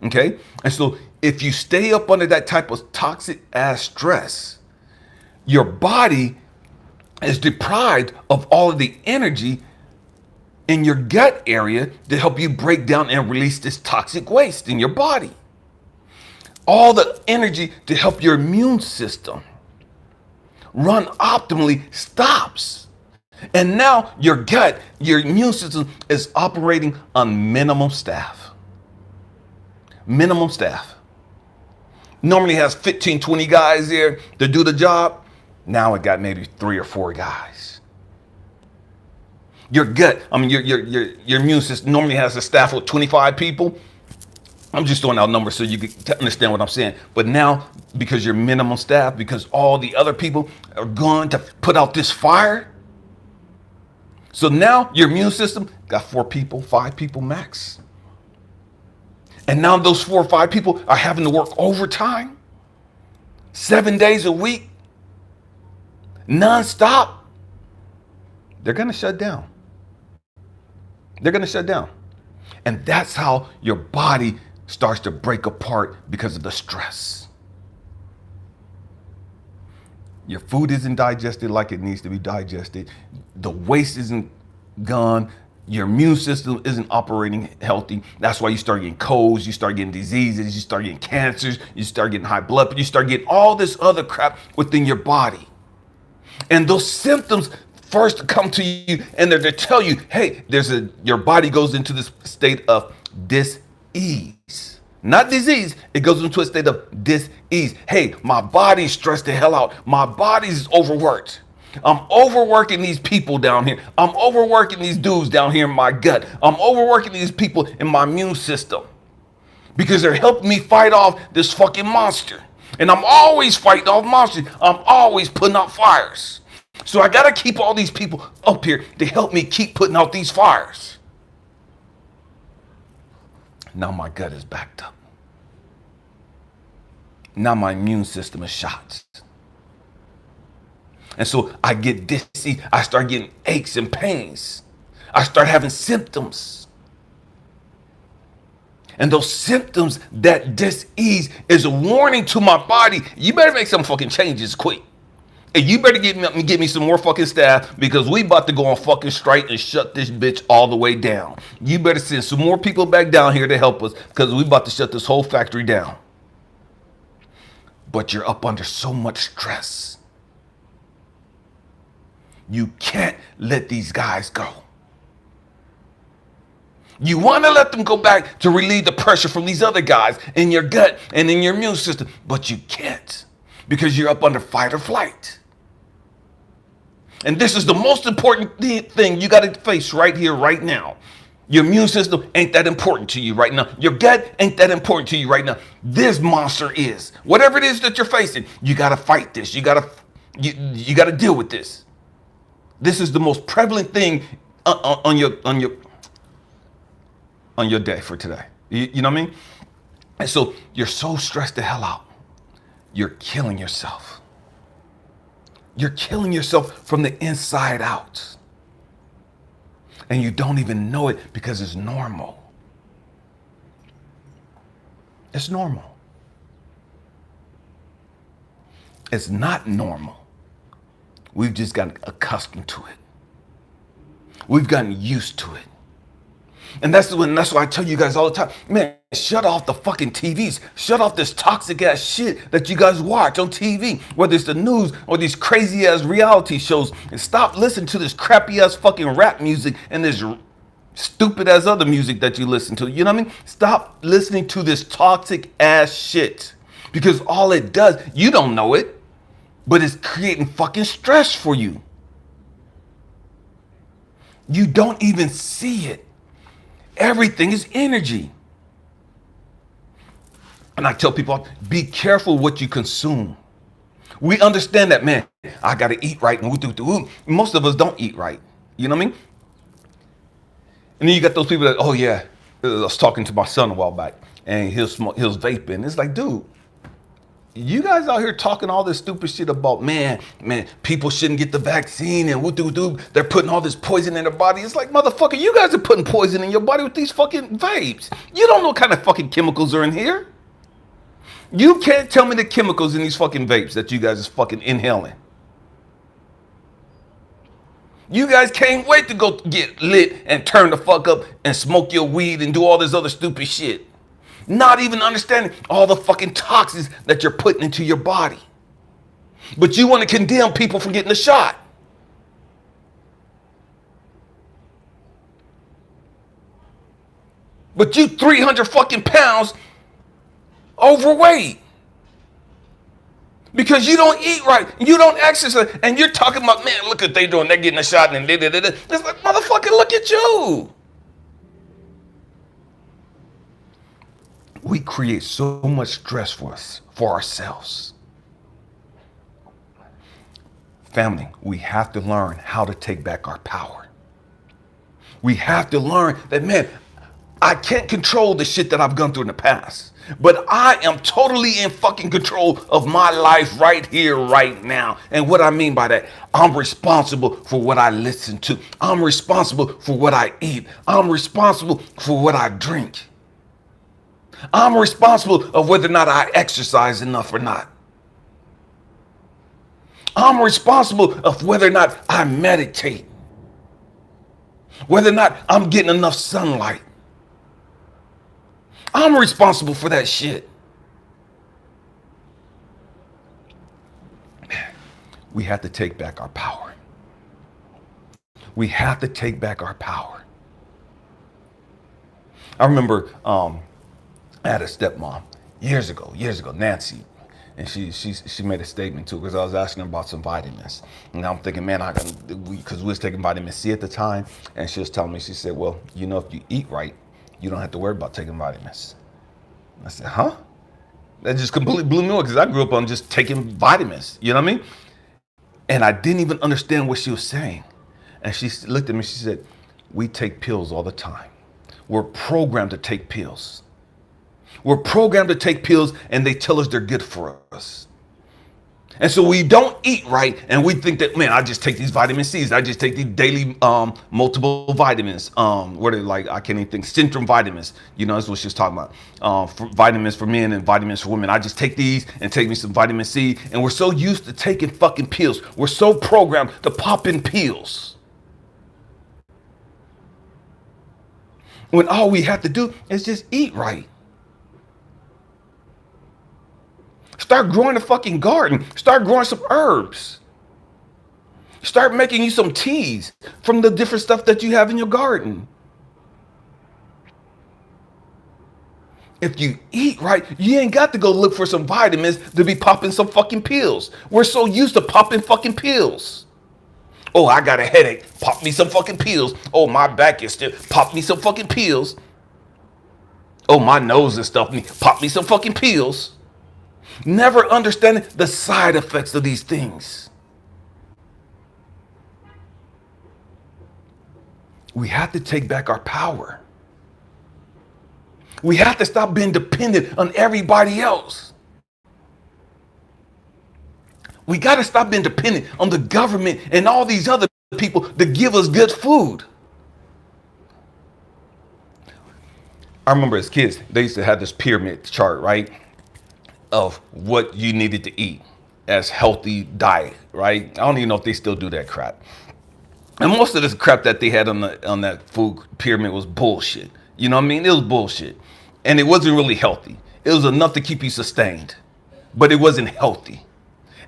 Speaker 1: Okay? And so if you stay up under that type of toxic ass stress, your body is deprived of all of the energy in your gut area to help you break down and release this toxic waste in your body. All the energy to help your immune system run optimally stops. And now your gut, your immune system is operating on minimum staff. Minimum staff. Normally has 15, 20 guys there to do the job. Now it got maybe 3 or 4 guys. Your gut, your immune system normally has a staff of 25 people. I'm just throwing out numbers so you can understand what I'm saying. But now, because you're minimum staff, because all the other people are going to put out this fire, so now your immune system got 4 people, 5 people max. And now those 4 or 5 people are having to work overtime, 7 days a week, nonstop. They're going to shut down. They're going to shut down. And that's how your body starts to break apart because of the stress. Your food isn't digested like it needs to be digested. The waste isn't gone. Your immune system isn't operating healthy. That's why you start getting colds, you start getting diseases, you start getting cancers, you start getting high blood pressure, you start getting all this other crap within your body. And those symptoms first come to you and they're to tell you, hey, your body goes into this state of dis-ease. Not disease, it goes into a state of dis-ease. Hey, my body's stressed the hell out. My body's overworked. I'm overworking these people down here. I'm overworking these dudes down here in my gut. I'm overworking these people in my immune system because they're helping me fight off this fucking monster. And I'm always fighting off monsters. I'm always putting out fires. So I got to keep all these people up here to help me keep putting out these fires. Now my gut is backed up. Now my immune system is shot. And so I get dizzy. I start getting aches and pains. I start having symptoms. And those symptoms, that dis-ease is a warning to my body. You better make some fucking changes quick. And you better get me some more fucking staff because we about to go on fucking strike and shut this bitch all the way down. You better send some more people back down here to help us because we about to shut this whole factory down. But you're up under so much stress. You can't let these guys go. You want to let them go back to relieve the pressure from these other guys in your gut and in your immune system, but you can't because you're up under fight or flight. And this is the most important thing you got to face right here, right now. Your immune system ain't that important to you right now. Your gut ain't that important to you right now. This monster is. Whatever it is that you're facing, you got to fight this. You got to deal with this. This is the most prevalent thing on your day for today. You know what I mean? And so you're so stressed the hell out. You're killing yourself. You're killing yourself from the inside out. And you don't even know it because it's normal. It's normal. It's not normal. We've just gotten accustomed to it. We've gotten used to it. And that's why I tell you guys all the time, man, shut off the fucking TVs. Shut off this toxic ass shit that you guys watch on TV, whether it's the news or these crazy ass reality shows. And stop listening to this crappy ass fucking rap music and this stupid ass other music that you listen to. You know what I mean? Stop listening to this toxic ass shit because all it does, you don't know it, but it's creating fucking stress for you. You don't even see it. Everything is energy. And I tell people, be careful what you consume. We understand that, man, I got to eat right. And most of us don't eat right. You know what I mean? And then you got those people that, oh yeah, I was talking to my son a while back and he was vaping. It's like, dude, You guys out here talking all this stupid shit about, man, people shouldn't get the vaccine and woo-doo-doo. They're putting all this poison in their body. It's like, motherfucker, you guys are putting poison in your body with these fucking vapes. You don't know what kind of fucking chemicals are in here. You can't tell me the chemicals in these fucking vapes that you guys is fucking inhaling. You guys can't wait to go get lit and turn the fuck up and smoke your weed and do all this other stupid shit. Not even understanding all the fucking toxins that you're putting into your body. But you want to condemn people for getting a shot. But you 300 fucking pounds overweight. Because you don't eat right, you don't exercise, and you're talking about, man, look what they doing, they're getting a shot and da-da-da-da. It's like, motherfucker, look at you. We create so much stress for ourselves. Family, we have to learn how to take back our power. We have to learn that, man, I can't control the shit that I've gone through in the past, but I am totally in fucking control of my life right here, right now. And what I mean by that, I'm responsible for what I listen to. I'm responsible for what I eat. I'm responsible for what I drink. I'm responsible of whether or not I exercise enough or not. I'm responsible of whether or not I meditate. Whether or not I'm getting enough sunlight. I'm responsible for that shit. We have to take back our power. We have to take back our power. I remember I had a stepmom years ago, Nancy, and she made a statement too, because I was asking her about some vitamins, and I'm thinking, man, because we was taking vitamin C at the time, and she was telling me, she said, well, you know, if you eat right, you don't have to worry about taking vitamins. I said, huh? That just completely blew me away, because I grew up on just taking vitamins, you know what I mean? And I didn't even understand what she was saying. And she looked at me, she said, we take pills all the time. We're programmed to take pills. We're programmed to take pills, and they tell us they're good for us. And so we don't eat right, and we think that, man, I just take these vitamin C's. I just take these daily multiple vitamins. What are they, like, I can't even think, Centrum vitamins. You know, that's what she was talking about. For vitamins for men and vitamins for women. I just take these and take me some vitamin C. And we're so used to taking fucking pills. We're so programmed to pop in pills. When all we have to do is just eat right. Start growing a fucking garden. Start growing some herbs. Start making you some teas from the different stuff that you have in your garden. If you eat right, you ain't got to go look for some vitamins to be popping some fucking pills. We're so used to popping fucking pills. Oh, I got a headache. Pop me some fucking pills. Oh, my back is still. Pop me some fucking pills. Oh, my nose is stuffing me. Pop me some fucking pills. Never understanding the side effects of these things. We have to take back our power. We have to stop being dependent on everybody else. We got to stop being dependent on the government and all these other people to give us good food. I remember as kids, they used to have this pyramid chart, right? Of what you needed to eat as healthy diet, right? I don't even know if they still do that crap. And most of this crap that they had on that food pyramid was bullshit. You know what I mean? It was bullshit. And it wasn't really healthy. It was enough to keep you sustained, but it wasn't healthy.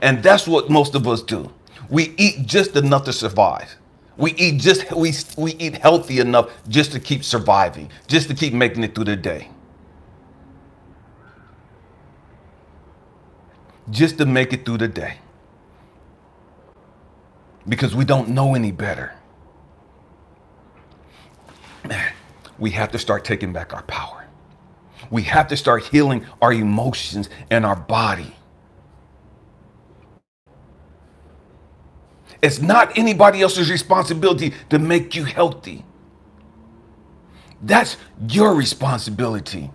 Speaker 1: And that's what most of us do. We eat just enough to survive. We eat healthy enough just to keep surviving, just to keep making it through the day. Just to make it through the day. Because we don't know any better. We have to start taking back our power. We have to start healing our emotions and our body. It's not anybody else's responsibility to make you healthy. That's your responsibility.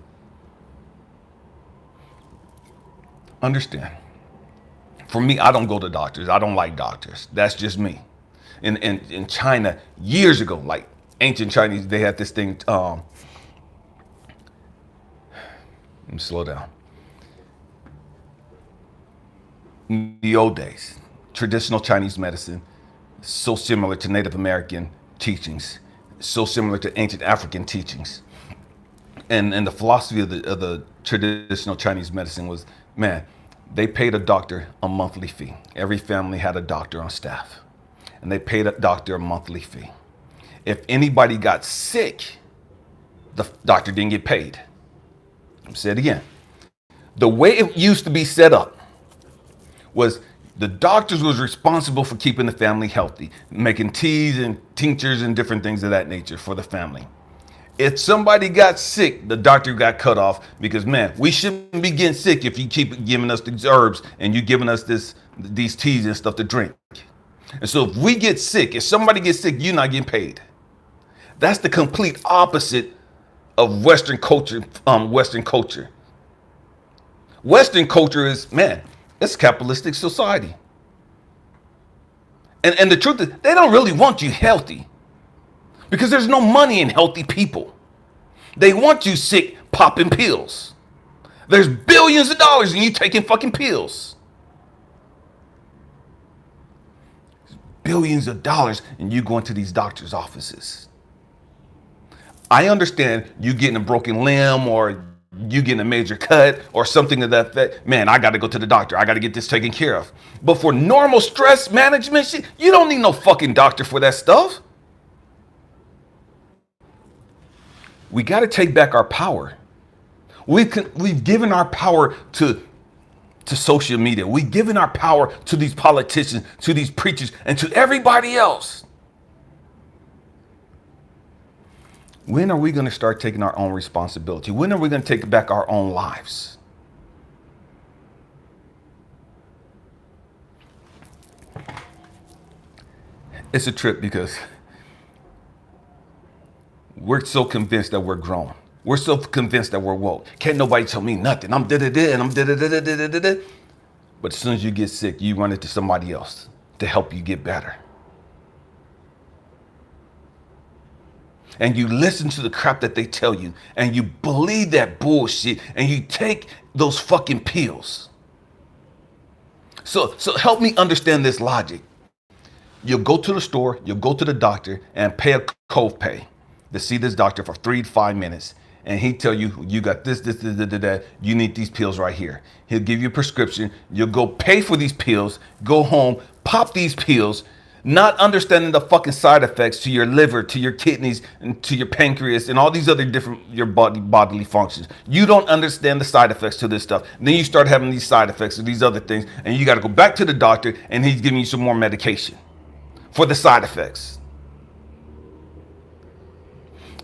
Speaker 1: Understand. For me, I don't go to doctors. I don't like doctors. That's just me. In China, years ago, like ancient Chinese, they had this thing. Let me slow down. In the old days, traditional Chinese medicine, so similar to Native American teachings, so similar to ancient African teachings. And the philosophy of the traditional Chinese medicine was, man, they paid a doctor a monthly fee. Every family had a doctor on staff, and they paid a doctor a monthly fee. If anybody got sick, the doctor didn't get paid. I'll say it again. The way it used to be set up was the doctors was responsible for keeping the family healthy, making teas and tinctures and different things of that nature for the family. If somebody got sick, the doctor got cut off because, man, we shouldn't be getting sick if you keep giving us these herbs and you giving us these teas and stuff to drink. And so if we get sick, if somebody gets sick, you're not getting paid. That's the complete opposite of Western culture. Western culture is, man, it's a capitalistic society. And the truth is, they don't really want you healthy. Because there's no money in healthy people. They want you sick popping pills. There's billions of dollars in you taking fucking pills. Billions of dollars in you going to these doctors' offices. I understand you getting a broken limb or you getting a major cut or something of that effect. Man, I got to go to the doctor. I got to get this taken care of. But for normal stress management shit, you don't need no fucking doctor for that stuff. We got to take back our power. We've given our power to social media. We've given our power to these politicians, to these preachers, and to everybody else. When are we going to start taking our own responsibility? When are we going to take back our own lives? It's a trip because we're so convinced that we're grown. We're so convinced that we're woke. Can't nobody tell me nothing. I'm da-da-da and I'm da-da-da-da-da-da-da. But as soon as you get sick, you run into somebody else to help you get better. And you listen to the crap that they tell you, and you believe that bullshit, and you take those fucking pills. So help me understand this logic. You'll go to the store, you'll go to the doctor, and pay a copay to see this doctor for 3 to 5 minutes. And he tell you, you got this, that, you need these pills right here. He'll give you a prescription. You'll go pay for these pills, go home, pop these pills, not understanding the fucking side effects to your liver, to your kidneys, and to your pancreas, and all these other different, your bodily functions. You don't understand the side effects to this stuff. And then you start having these side effects of these other things, and you got to go back to the doctor, and he's giving you some more medication for the side effects.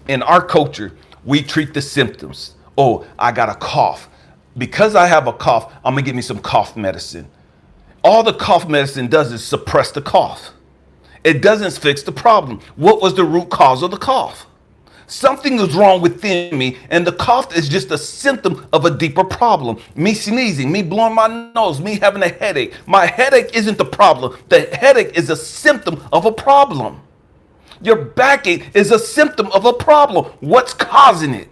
Speaker 1: In our culture, we treat the symptoms. Oh, I got a cough. Because I have a cough, I'm gonna give me some cough medicine. All the cough medicine does is suppress the cough. It doesn't fix the problem. What was the root cause of the cough? Something is wrong within me, and the cough is just a symptom of a deeper problem. Me sneezing, me blowing my nose, me having a headache. My headache isn't the problem. The headache is a symptom of a problem. Your backache is a symptom of a problem. What's causing it?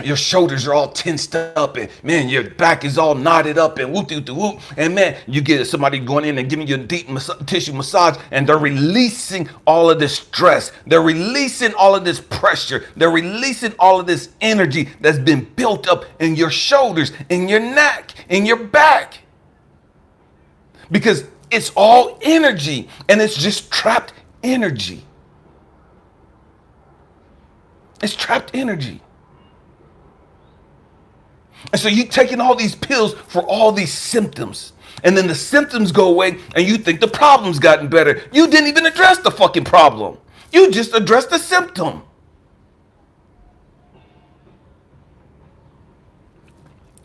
Speaker 1: Your shoulders are all tensed up, and man, your back is all knotted up and whoop. And man, you get somebody going in and giving you a deep tissue massage, and they're releasing all of this stress. They're releasing all of this pressure. They're releasing all of this energy that's been built up in your shoulders, in your neck, in your back. Because it's all energy, and it's just trapped energy. It's trapped energy. And so you're taking all these pills for all these symptoms. And then the symptoms go away, and you think the problem's gotten better. You didn't even address the fucking problem. You just addressed the symptom.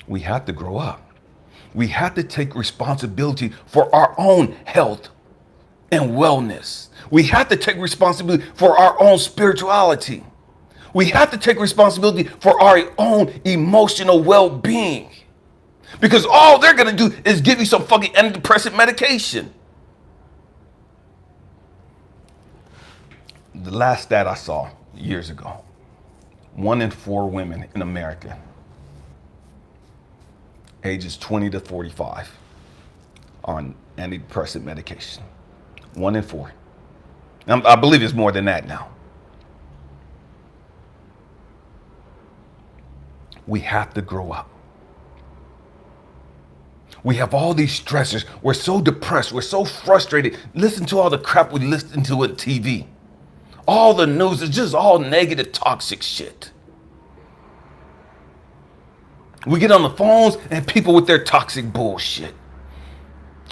Speaker 1: We have to grow up. We have to take responsibility for our own health and wellness. We have to take responsibility for our own spirituality. We have to take responsibility for our own emotional well-being. Because all they're going to do is give you some fucking antidepressant medication. The last stat I saw years ago, 1 in 4 women in America, ages 20 to 45, are on antidepressant medication. 1 in 4. I believe it's more than that now. We have to grow up. We have all these stressors. We're so depressed. We're so frustrated. Listen to all the crap we listen to on TV. All the news is just all negative, toxic shit. We get on the phones and people with their toxic bullshit.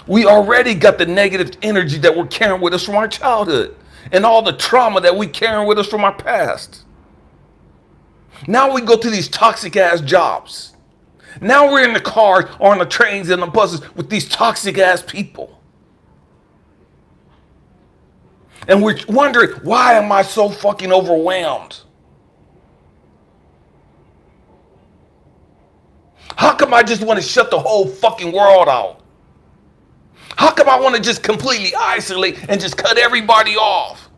Speaker 1: We already got the negative energy that we're carrying with us from our childhood and all the trauma that we carrying with us from our past. Now we go to these toxic ass jobs. Now we're in the cars or on the trains and the buses with these toxic ass people. And we're wondering, why am I so fucking overwhelmed? How come I just want to shut the whole fucking world out? How come I want to just completely isolate and just cut everybody off?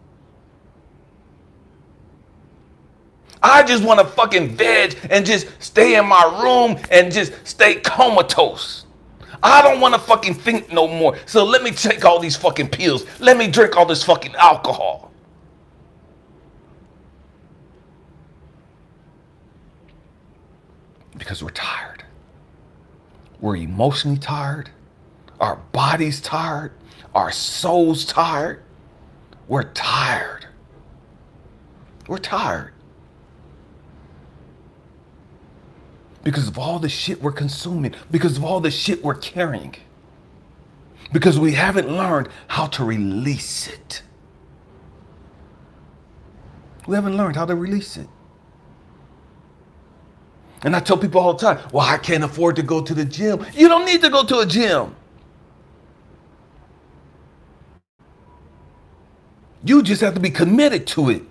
Speaker 1: I just want to fucking veg and just stay in my room and just stay comatose. I don't want to fucking think no more. So let me take all these fucking pills. Let me drink all this fucking alcohol. Because we're tired. We're emotionally tired. Our body's tired. Our soul's tired. We're tired. We're tired. Because of all the shit we're consuming, because of all the shit we're carrying, because we haven't learned how to release it. We haven't learned how to release it. And I tell people all the time, well, I can't afford to go to the gym. You don't need to go to a gym. You just have to be committed to it.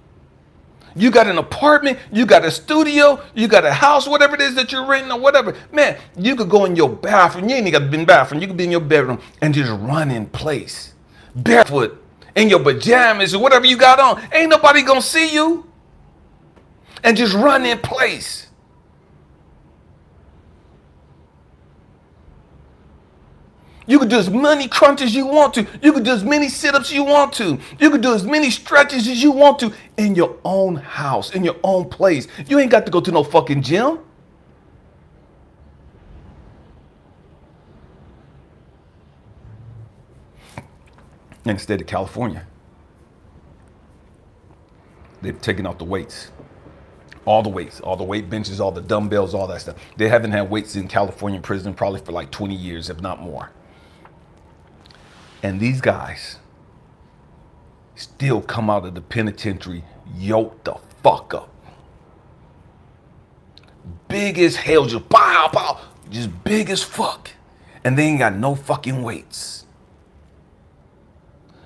Speaker 1: You got an apartment, you got a studio, you got a house, whatever it is that you're renting or whatever. Man, you could go in your bathroom. You ain't even got to be in the bathroom. You could be in your bedroom and just run in place. Barefoot, in your pajamas or whatever you got on. Ain't nobody going to see you. And just run in place. You could do as many crunches you want to. You could do as many sit-ups you want to. You could do as many stretches as you want to in your own house, in your own place. You ain't got to go to no fucking gym. In the state of California, they've taken out the weights. All the weights, all the weight benches, all the dumbbells, all that stuff. They haven't had weights in California prison probably for like 20 years, if not more. And these guys still come out of the penitentiary yoked the fuck up. Big as hell, just pow, pow, just big as fuck. And they ain't got no fucking weights.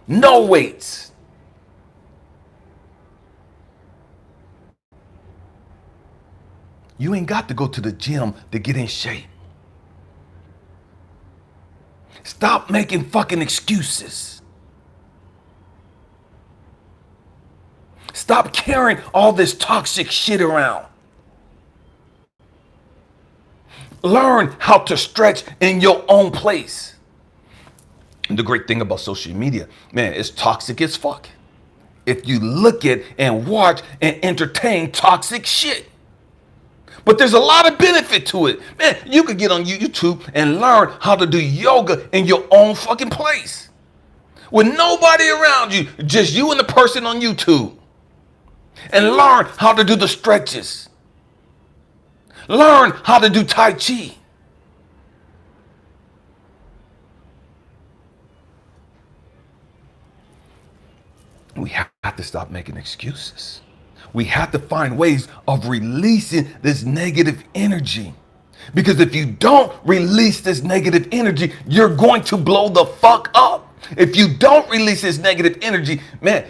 Speaker 1: No weights. You ain't got to go to the gym to get in shape. Stop making fucking excuses. Stop carrying all this toxic shit around. Learn how to stretch in your own place. And the great thing about social media, man, it's toxic as fuck. If you look at and watch and entertain toxic shit. But there's a lot of benefit to it. Man, you could get on YouTube and learn how to do yoga in your own fucking place. With nobody around you, just you and the person on YouTube. And learn how to do the stretches. Learn how to do Tai Chi. We have to stop making excuses. We have to find ways of releasing this negative energy. Because if you don't release this negative energy, you're going to blow the fuck up. If you don't release this negative energy, man,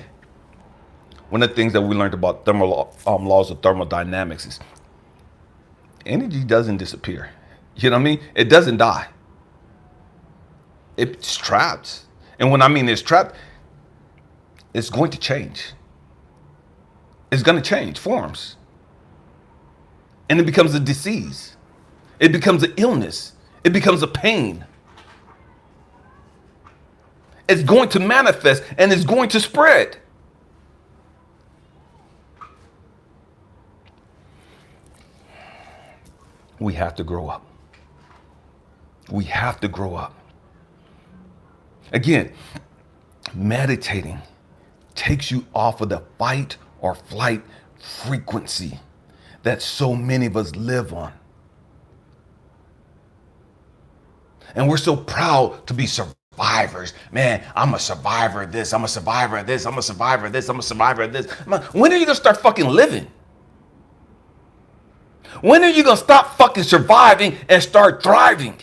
Speaker 1: One of the things that we learned about thermal laws of thermodynamics is energy doesn't disappear. You know what I mean? It doesn't die. It's trapped. And when I mean it's trapped, it's going to change. It's going to change forms. And it becomes a disease. It becomes an illness. It becomes a pain. It's going to manifest and it's going to spread. We have to grow up. We have to grow up. Again, meditating takes you off of the fight or flight frequency that so many of us live on. And we're so proud to be survivors. Man, I'm a survivor of this. I'm a survivor of this. I'm a survivor of this. I'm a survivor of this. When are you going to start fucking living? When are you going to stop fucking surviving and start thriving?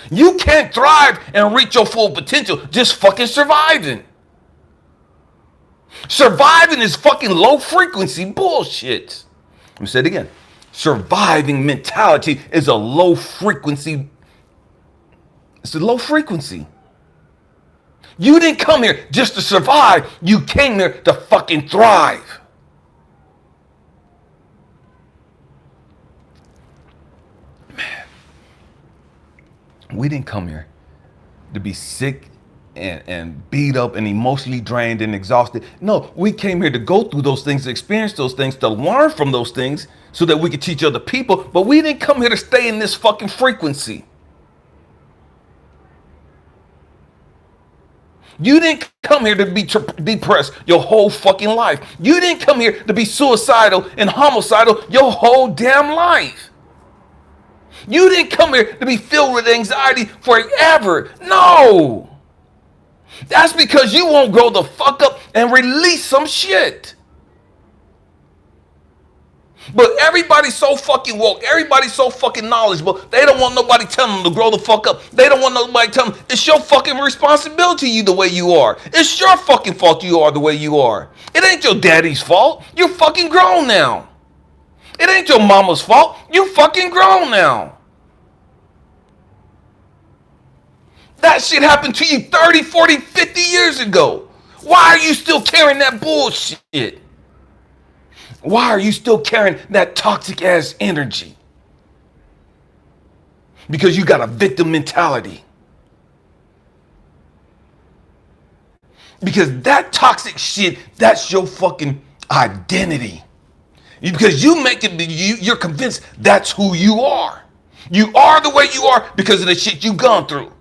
Speaker 1: You can't thrive and reach your full potential just fucking surviving. Surviving is fucking low frequency bullshit. Let me say it again. Surviving mentality is a low frequency. It's a low frequency. You didn't come here just to survive. You came here to fucking thrive. Man, we didn't come here to be sick and beat up and emotionally drained and exhausted. No, we came here to go through those things, to experience those things, to learn from those things so that we could teach other people. But we didn't come here to stay in this fucking frequency. You didn't come here to be depressed your whole fucking life. You didn't come here to be suicidal and homicidal your whole damn life. You didn't come here to be filled with anxiety forever. No. That's because you won't grow the fuck up and release some shit. But everybody's so fucking woke. Everybody's so fucking knowledgeable. They don't want nobody telling them to grow the fuck up. They don't want nobody telling them it's your fucking responsibility you the way you are. It's your fucking fault you are the way you are. It ain't your daddy's fault. You're fucking grown now. It ain't your mama's fault. You fucking grown now. That shit happened to you 30, 40, 50 years ago. Why are you still carrying that bullshit? Why are you still carrying that toxic ass energy? Because you got a victim mentality. Because that toxic shit, that's your fucking identity. Because you make it, you're convinced that's who you are. You are the way you are because of the shit you've gone through.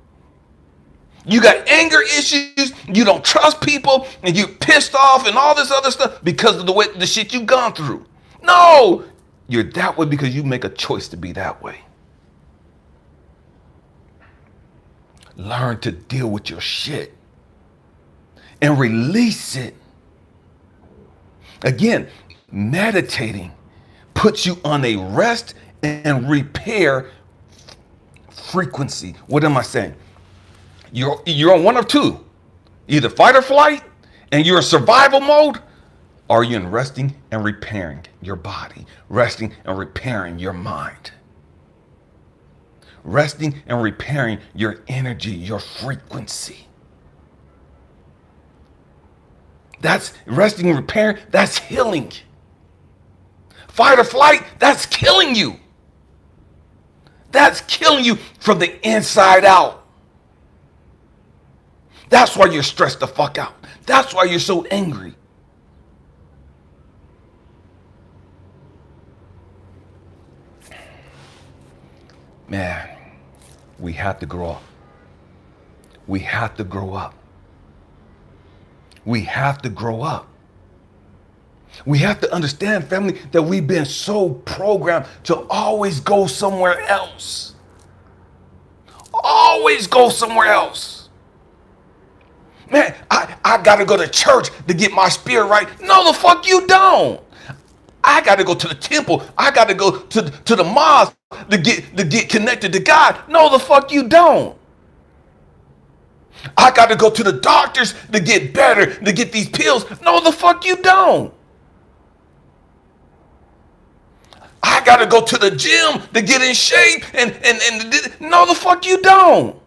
Speaker 1: You got anger issues, you don't trust people, and you're pissed off and all this other stuff because of the shit you've gone through. No, you're that way because you make a choice to be that way. Learn to deal with your shit and release it. Again, meditating puts you on a rest and repair frequency. What am I saying? You're on one of two, either fight or flight, and you're in survival mode, or you're in resting and repairing your body, resting and repairing your mind, resting and repairing your energy, your frequency. That's resting and repairing, that's healing. Fight or flight, that's killing you. That's killing you from the inside out. That's why you're stressed the fuck out. That's why you're so angry. Man, we have to grow up. We have to grow up. We have to grow up. We have to understand, family, that we've been so programmed to always go somewhere else. Always go somewhere else. Man, I gotta go to church to get my spirit right. No, the fuck you don't. I gotta go to the temple. I gotta go to the mosque to get connected to God. No, the fuck you don't. I got to go to the doctors to get better, to get these pills. No, the fuck you don't. I got to go to the gym to get in shape and no, the fuck you don't.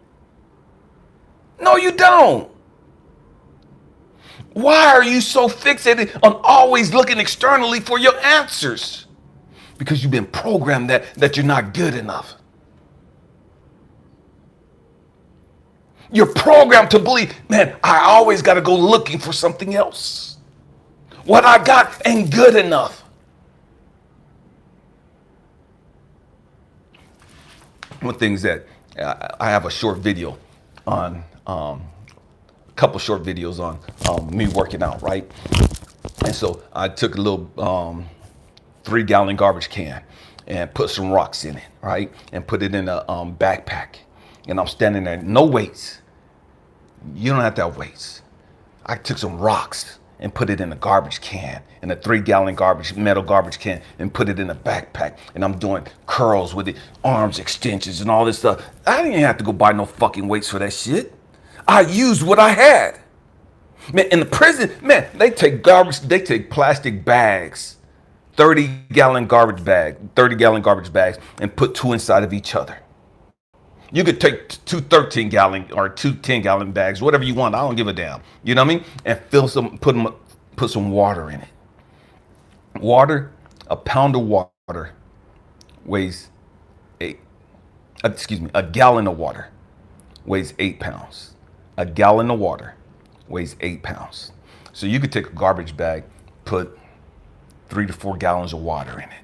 Speaker 1: No, you don't. Why are you so fixated on always looking externally for your answers? Because you've been programmed that you're not good enough. You're programmed to believe, man, I always got to go looking for something else. What I got ain't good enough. One thing is that I have a short video on, a couple short videos on me working out, right? And so I took a little 3-gallon garbage can and put some rocks in it, right? And put it in a backpack. And I'm standing there, no weights. You don't have to have weights. I took some rocks and put it in a garbage can, in a 3-gallon metal garbage can, and put it in a backpack. And I'm doing curls with it, arms extensions and all this stuff. I didn't have to go buy no fucking weights for that shit. I used what I had. Man, in the prison, man, they take plastic bags, 30-gallon garbage bags, and put 2 inside of each other. You could take 2 13-gallon or 2 10-gallon bags, whatever you want. I don't give a damn. You know what I mean? And put some water in it. Water, a pound of water weighs a gallon of water weighs 8 pounds. A gallon of water weighs 8 pounds. So you could take a garbage bag, put 3 to 4 gallons of water in it.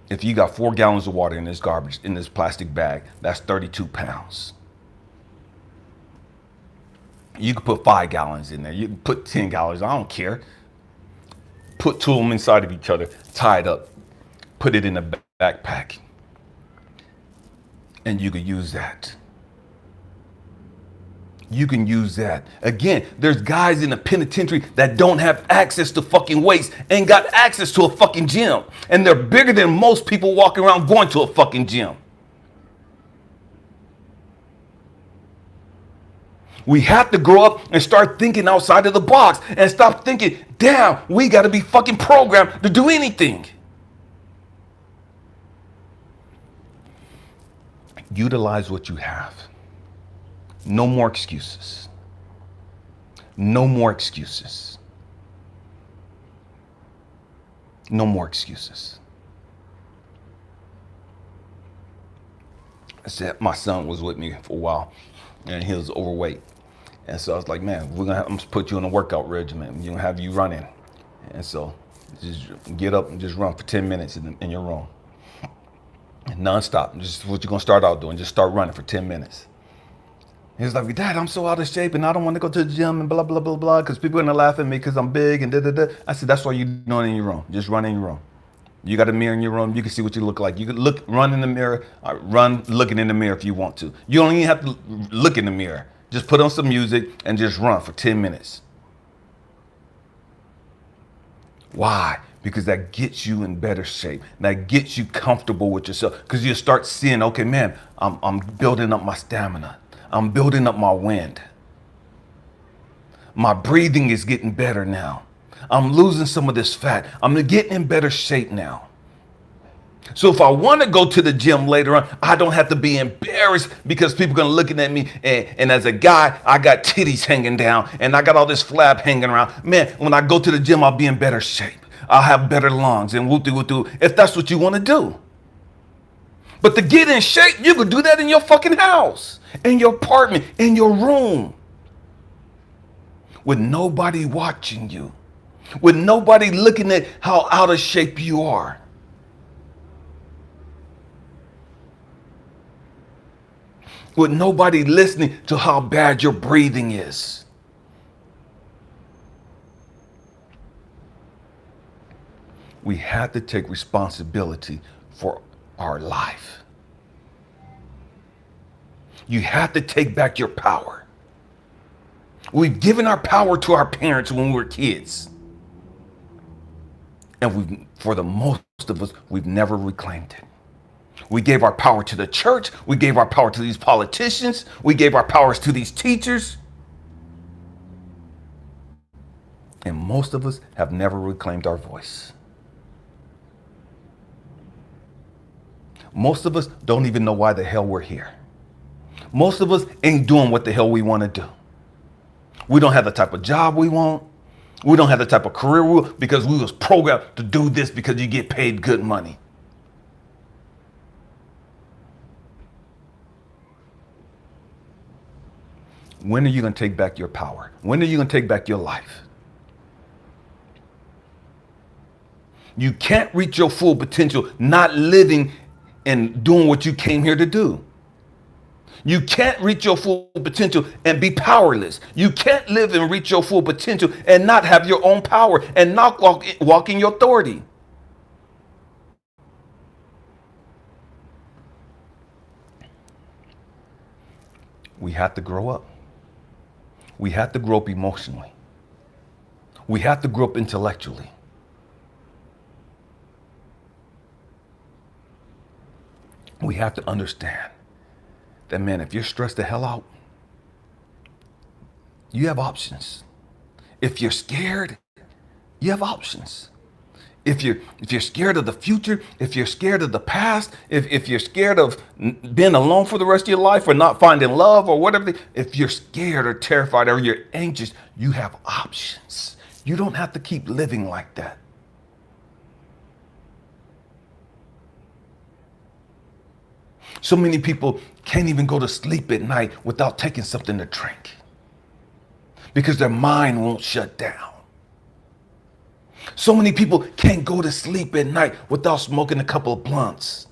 Speaker 1: If you got 4 gallons of water in this plastic bag, that's 32 pounds. You could put 5 gallons in there. You can put 10 gallons. I don't care. Put 2 of them inside of each other, tie it up, put it in a backpack, and you could use that. You can use that. Again, there's guys in the penitentiary that don't have access to fucking weights, ain't got access to a fucking gym. And they're bigger than most people walking around going to a fucking gym. We have to grow up and start thinking outside of the box and stop thinking, damn, we got to be fucking programmed to do anything. Utilize what you have. No more excuses. No more excuses. No more excuses. I said, my son was with me for a while and he was overweight. And so I was like, man, I'm gonna put you on a workout regimen. You're gonna have you running. And so just get up and just run for 10 minutes in your room. Non-stop. Just what you're gonna start out doing. Just start running for 10 minutes. He was like, Dad, I'm so out of shape and I don't want to go to the gym and blah, blah, blah, blah, because people are going to laugh at me because I'm big and da-da-da. I said, that's why you're doing it in your room. Just run in your room. You got a mirror in your room. You can see what you look like. You can run in the mirror, run looking in the mirror if you want to. You don't even have to look in the mirror. Just put on some music and just run for 10 minutes. Why? Because that gets you in better shape. That gets you comfortable with yourself. Because you start seeing, okay, man, I'm building up my stamina. I'm building up my wind. My breathing is getting better now. I'm losing some of this fat. I'm getting in better shape now. So if I want to go to the gym later on, I don't have to be embarrassed because people are going to looking at me. And as a guy, I got titties hanging down and I got all this flab hanging around. Man, when I go to the gym, I'll be in better shape. I'll have better lungs and woo-doo, if that's what you want to do. But to get in shape, you could do that in your fucking house, in your apartment, in your room, with nobody watching you, with nobody looking at how out of shape you are. With nobody listening to how bad your breathing is. We have to take responsibility for our life. You have to take back your power. We've given our power to our parents when we were kids. And for the most of us, we've never reclaimed it. We gave our power to the church. We gave our power to these politicians. We gave our powers to these teachers. And most of us have never reclaimed our voice. Most of us don't even know why the hell we're here. Most of us ain't doing what the hell we want to do. We don't have the type of job we want. We don't have the type of career we want because we was programmed to do this because you get paid good money. When are you going to take back your power? When are you going to take back your life? You can't reach your full potential not living and doing what you came here to do. You can't reach your full potential and be powerless. You can't live and reach your full potential and not have your own power and not walk in your authority. We have to grow up. We have to grow up emotionally. We have to grow up intellectually. We have to understand that, man, if you're stressed the hell out, you have options. If you're scared, you have options. If you're scared of the future, if you're scared of the past, if you're scared of being alone for the rest of your life or not finding love or whatever, if you're scared or terrified or you're anxious, you have options. You don't have to keep living like that. So many people can't even go to sleep at night without taking something to drink because their mind won't shut down. So many people can't go to sleep at night without smoking a couple of blunts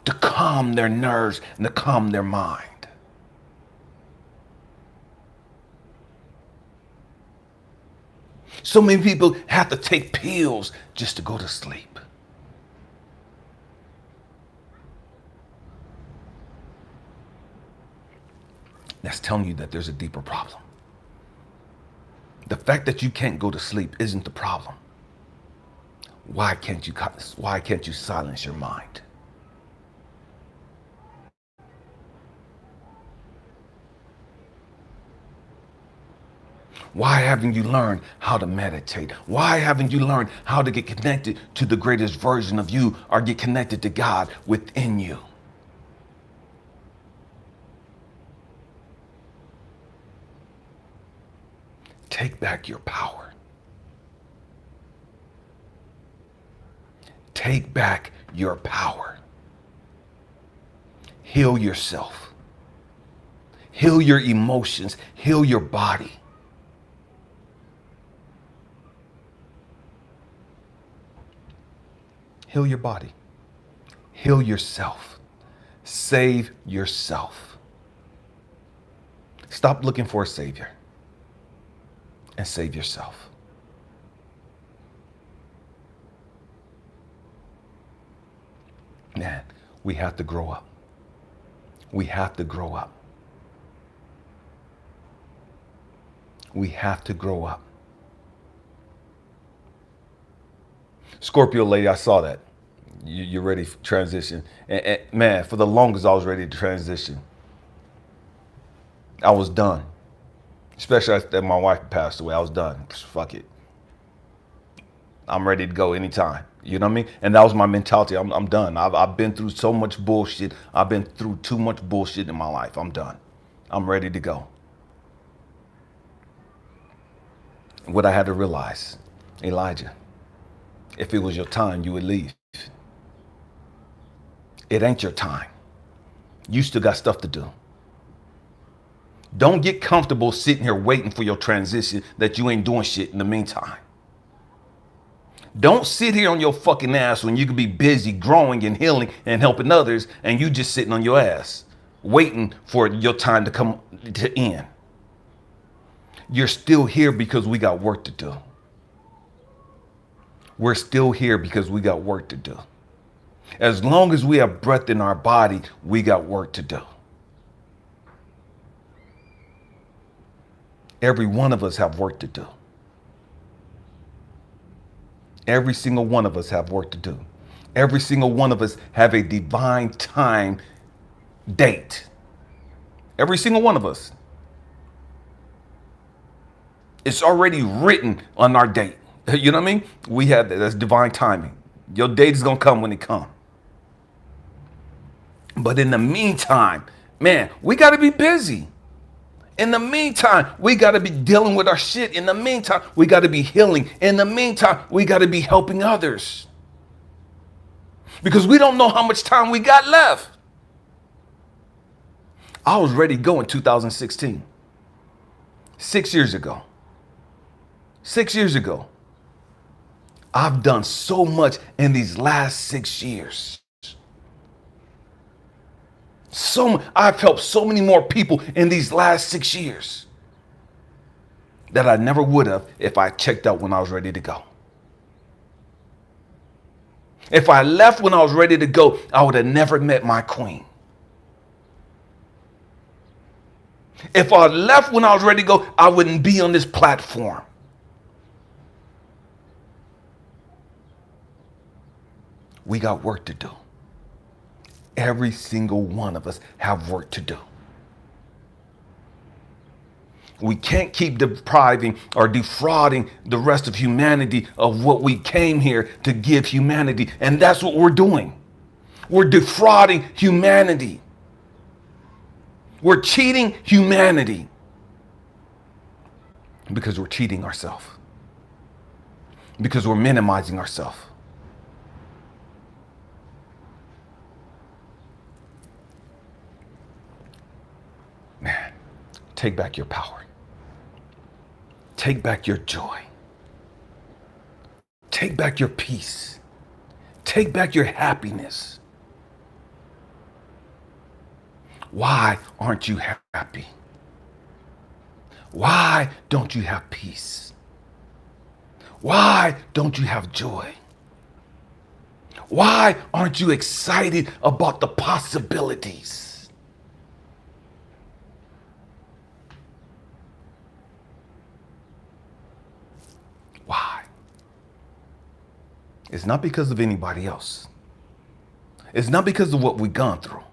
Speaker 1: to calm their nerves and to calm their mind. So many people have to take pills just to go to sleep. That's telling you that there's a deeper problem. The fact that you can't go to sleep isn't the problem. Why can't you silence your mind? Why haven't you learned how to meditate? Why haven't you learned how to get connected to the greatest version of you or get connected to God within you? Take back your power. Take back your power. Heal yourself. Heal your emotions. Heal your body. Heal your body. Heal yourself. Save yourself. Stop looking for a savior and save yourself. Man, we have to grow up. We have to grow up. We have to grow up. Scorpio lady, I saw that. You're ready for transition. And man, for the longest I was ready to transition. I was done. Especially after my wife passed away, I was done. Fuck it. I'm ready to go anytime. You know what I mean? And that was my mentality. I'm done. I've been through so much bullshit. I've been through too much bullshit in my life. I'm done. I'm ready to go. What I had to realize, Elijah, if it was your time, you would leave. It ain't your time. You still got stuff to do. Don't get comfortable sitting here waiting for your transition that you ain't doing shit in the meantime. Don't sit here on your fucking ass when you could be busy growing and healing and helping others and you just sitting on your ass waiting for your time to come to end. You're still here because we got work to do. We're still here because we got work to do. As long as we have breath in our body, we got work to do. Every one of us have work to do. Every single one of us have work to do. Every single one of us have a divine time date. Every single one of us. It's already written on our date. You know what I mean? We have that. That's divine timing. Your date is going to come when it comes. But in the meantime, man, we got to be busy. In the meantime, we got to be dealing with our shit. In the meantime, we got to be healing. In the meantime, we got to be helping others. Because we don't know how much time we got left. I was ready to go in 2016. 6 years ago. 6 years ago. I've done so much in these last 6 years. I've helped so many more people in these last 6 years that I never would have if I checked out when I was ready to go. If I left when I was ready to go, I would have never met my queen. If I left when I was ready to go, I wouldn't be on this platform. We got work to do. Every single one of us have work to do. We can't keep depriving or defrauding the rest of humanity of what we came here to give humanity. And that's what we're doing. We're defrauding humanity. We're cheating humanity because we're cheating ourselves. Because we're minimizing ourselves. Man, take back your power. Take back your joy. Take back your peace. Take back your happiness. Why aren't you happy? Why don't you have peace? Why don't you have joy? Why aren't you excited about the possibilities? Why? It's not because of anybody else. It's not because of what we've gone through.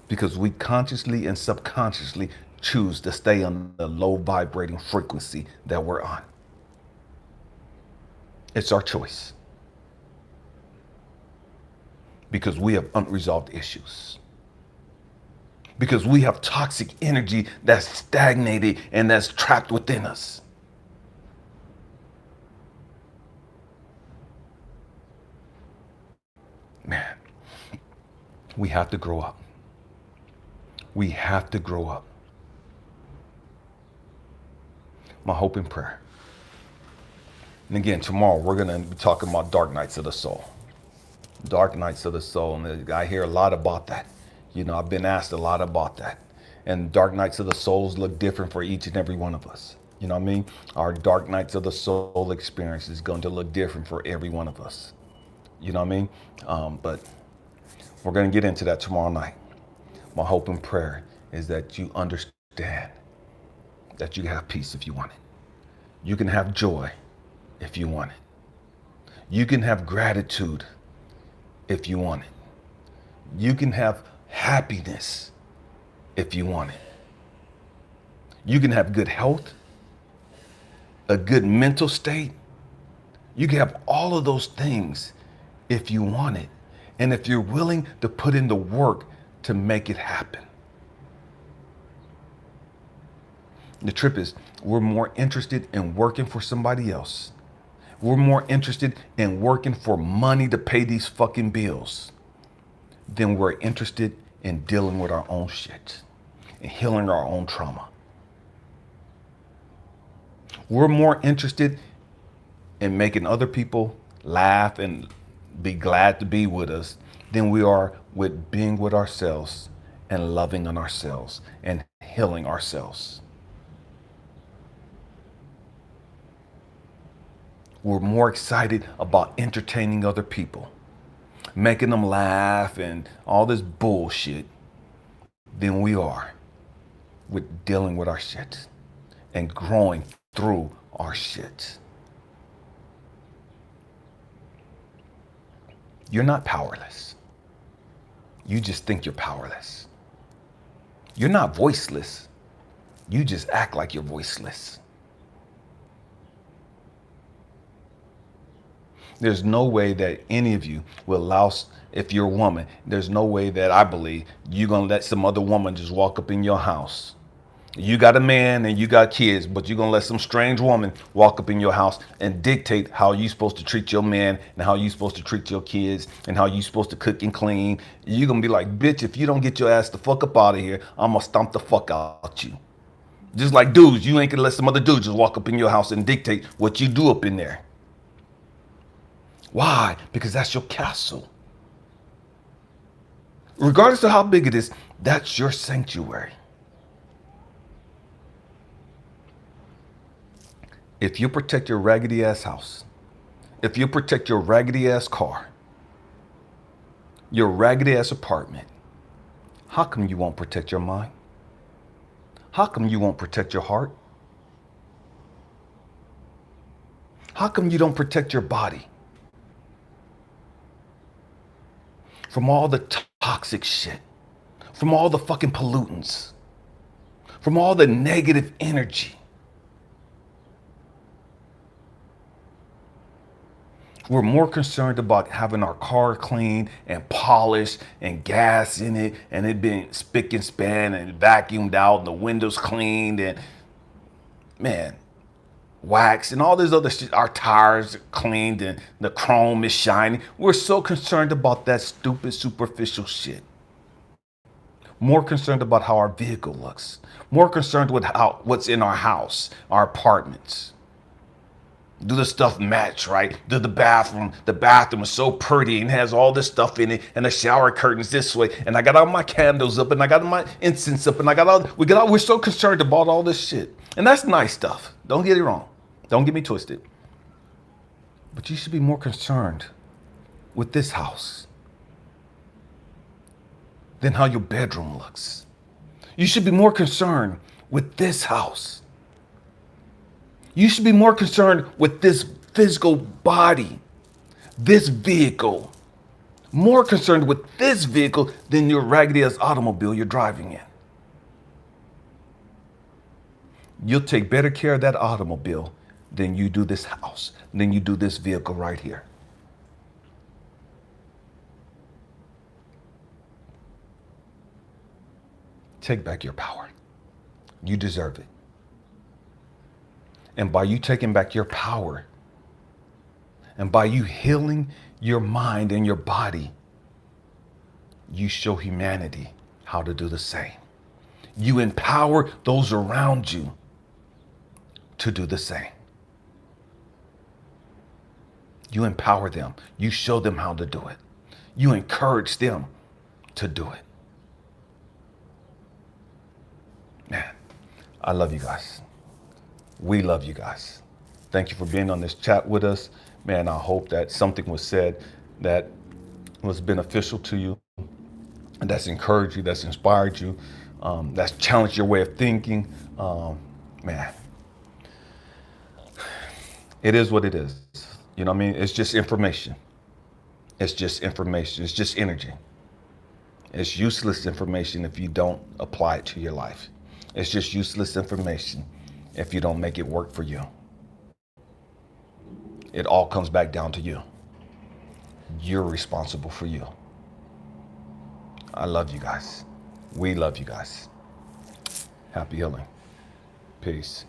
Speaker 1: Because we consciously and subconsciously choose to stay on the low vibrating frequency that we're on. It's our choice. Because we have unresolved issues. Because we have toxic energy that's stagnated and that's trapped within us. Man, we have to grow up. We have to grow up. My hope and prayer. And again, tomorrow we're going to be talking about dark nights of the soul. Dark nights of the soul. And I hear a lot about that. You know, I've been asked a lot about that. And dark nights of the souls look different for each and every one of us. You know what I mean? Our dark nights of the soul experience is going to look different for every one of us. You know what I mean? But we're going to get into that tomorrow night. My hope and prayer is that you understand that you have peace if you want it. You can have joy if you want it. You can have gratitude if you want it. You can have happiness if you want it. You can have good health, a good mental state. You can have all of those things if you want it, and if you're willing to put in the work to make it happen. The trip is we're more interested in working for somebody else. We're more interested in working for money to pay these fucking bills than we're interested in dealing with our own shit and healing our own trauma. We're more interested in making other people laugh and be glad to be with us than we are with being with ourselves and loving on ourselves and healing ourselves. We're more excited about entertaining other people, making them laugh and all this bullshit than we are with dealing with our shit and growing through our shit. You're not powerless. You just think you're powerless. You're not voiceless. You just act like you're voiceless. There's no way that any of you will allow, if you're a woman, there's no way that I believe you're going to let some other woman just walk up in your house. You got a man and you got kids, but you're going to let some strange woman walk up in your house and dictate how you're supposed to treat your man and how you're supposed to treat your kids and how you're supposed to cook and clean. You're going to be like, bitch, if you don't get your ass the fuck up out of here, I'm going to stomp the fuck out you. Just like dudes, you ain't going to let some other dudes just walk up in your house and dictate what you do up in there. Why? Because that's your castle. Regardless of how big it is, that's your sanctuary. If you protect your raggedy ass house, if you protect your raggedy ass car, your raggedy ass apartment, how come you won't protect your mind? How come you won't protect your heart? How come you don't protect your body from all the toxic shit, from all the fucking pollutants, from all the negative energy? We're more concerned about having our car clean and polished and gas in it and it being spick and span and vacuumed out and the windows cleaned and, man, wax and all this other shit. Our tires are cleaned and the chrome is shiny. We're so concerned about that stupid superficial shit. More concerned about how our vehicle looks. More concerned with what's in our house, our apartments. Do the stuff match, right? Do the bathroom is so pretty and has all this stuff in it and the shower curtains this way. And I got all my candles up and I got my incense up and we're so concerned about all this shit. And that's nice stuff. Don't get it wrong. Don't get me twisted. But you should be more concerned with this house than how your bedroom looks. You should be more concerned with this house. You should be more concerned with this physical body, this vehicle. More concerned with this vehicle than your raggedy ass automobile you're driving in. You'll take better care of that automobile than you do this house, than you do this vehicle right here. Take back your power. You deserve it. And by you taking back your power, and by you healing your mind and your body, you show humanity how to do the same. You empower those around you to do the same. You empower them. You show them how to do it. You encourage them to do it. Man, I love you guys. We love you guys. Thank you for being on this chat with us. Man, I hope that something was said that was beneficial to you, and that's encouraged you, that's inspired you, that's challenged your way of thinking. Man, it is what it is. You know what I mean? It's just information. It's just information. It's just energy. It's useless information if you don't apply it to your life. It's just useless information if you don't make it work for you. It all comes back down to you. You're responsible for you. I love you guys. We love you guys. Happy healing. Peace.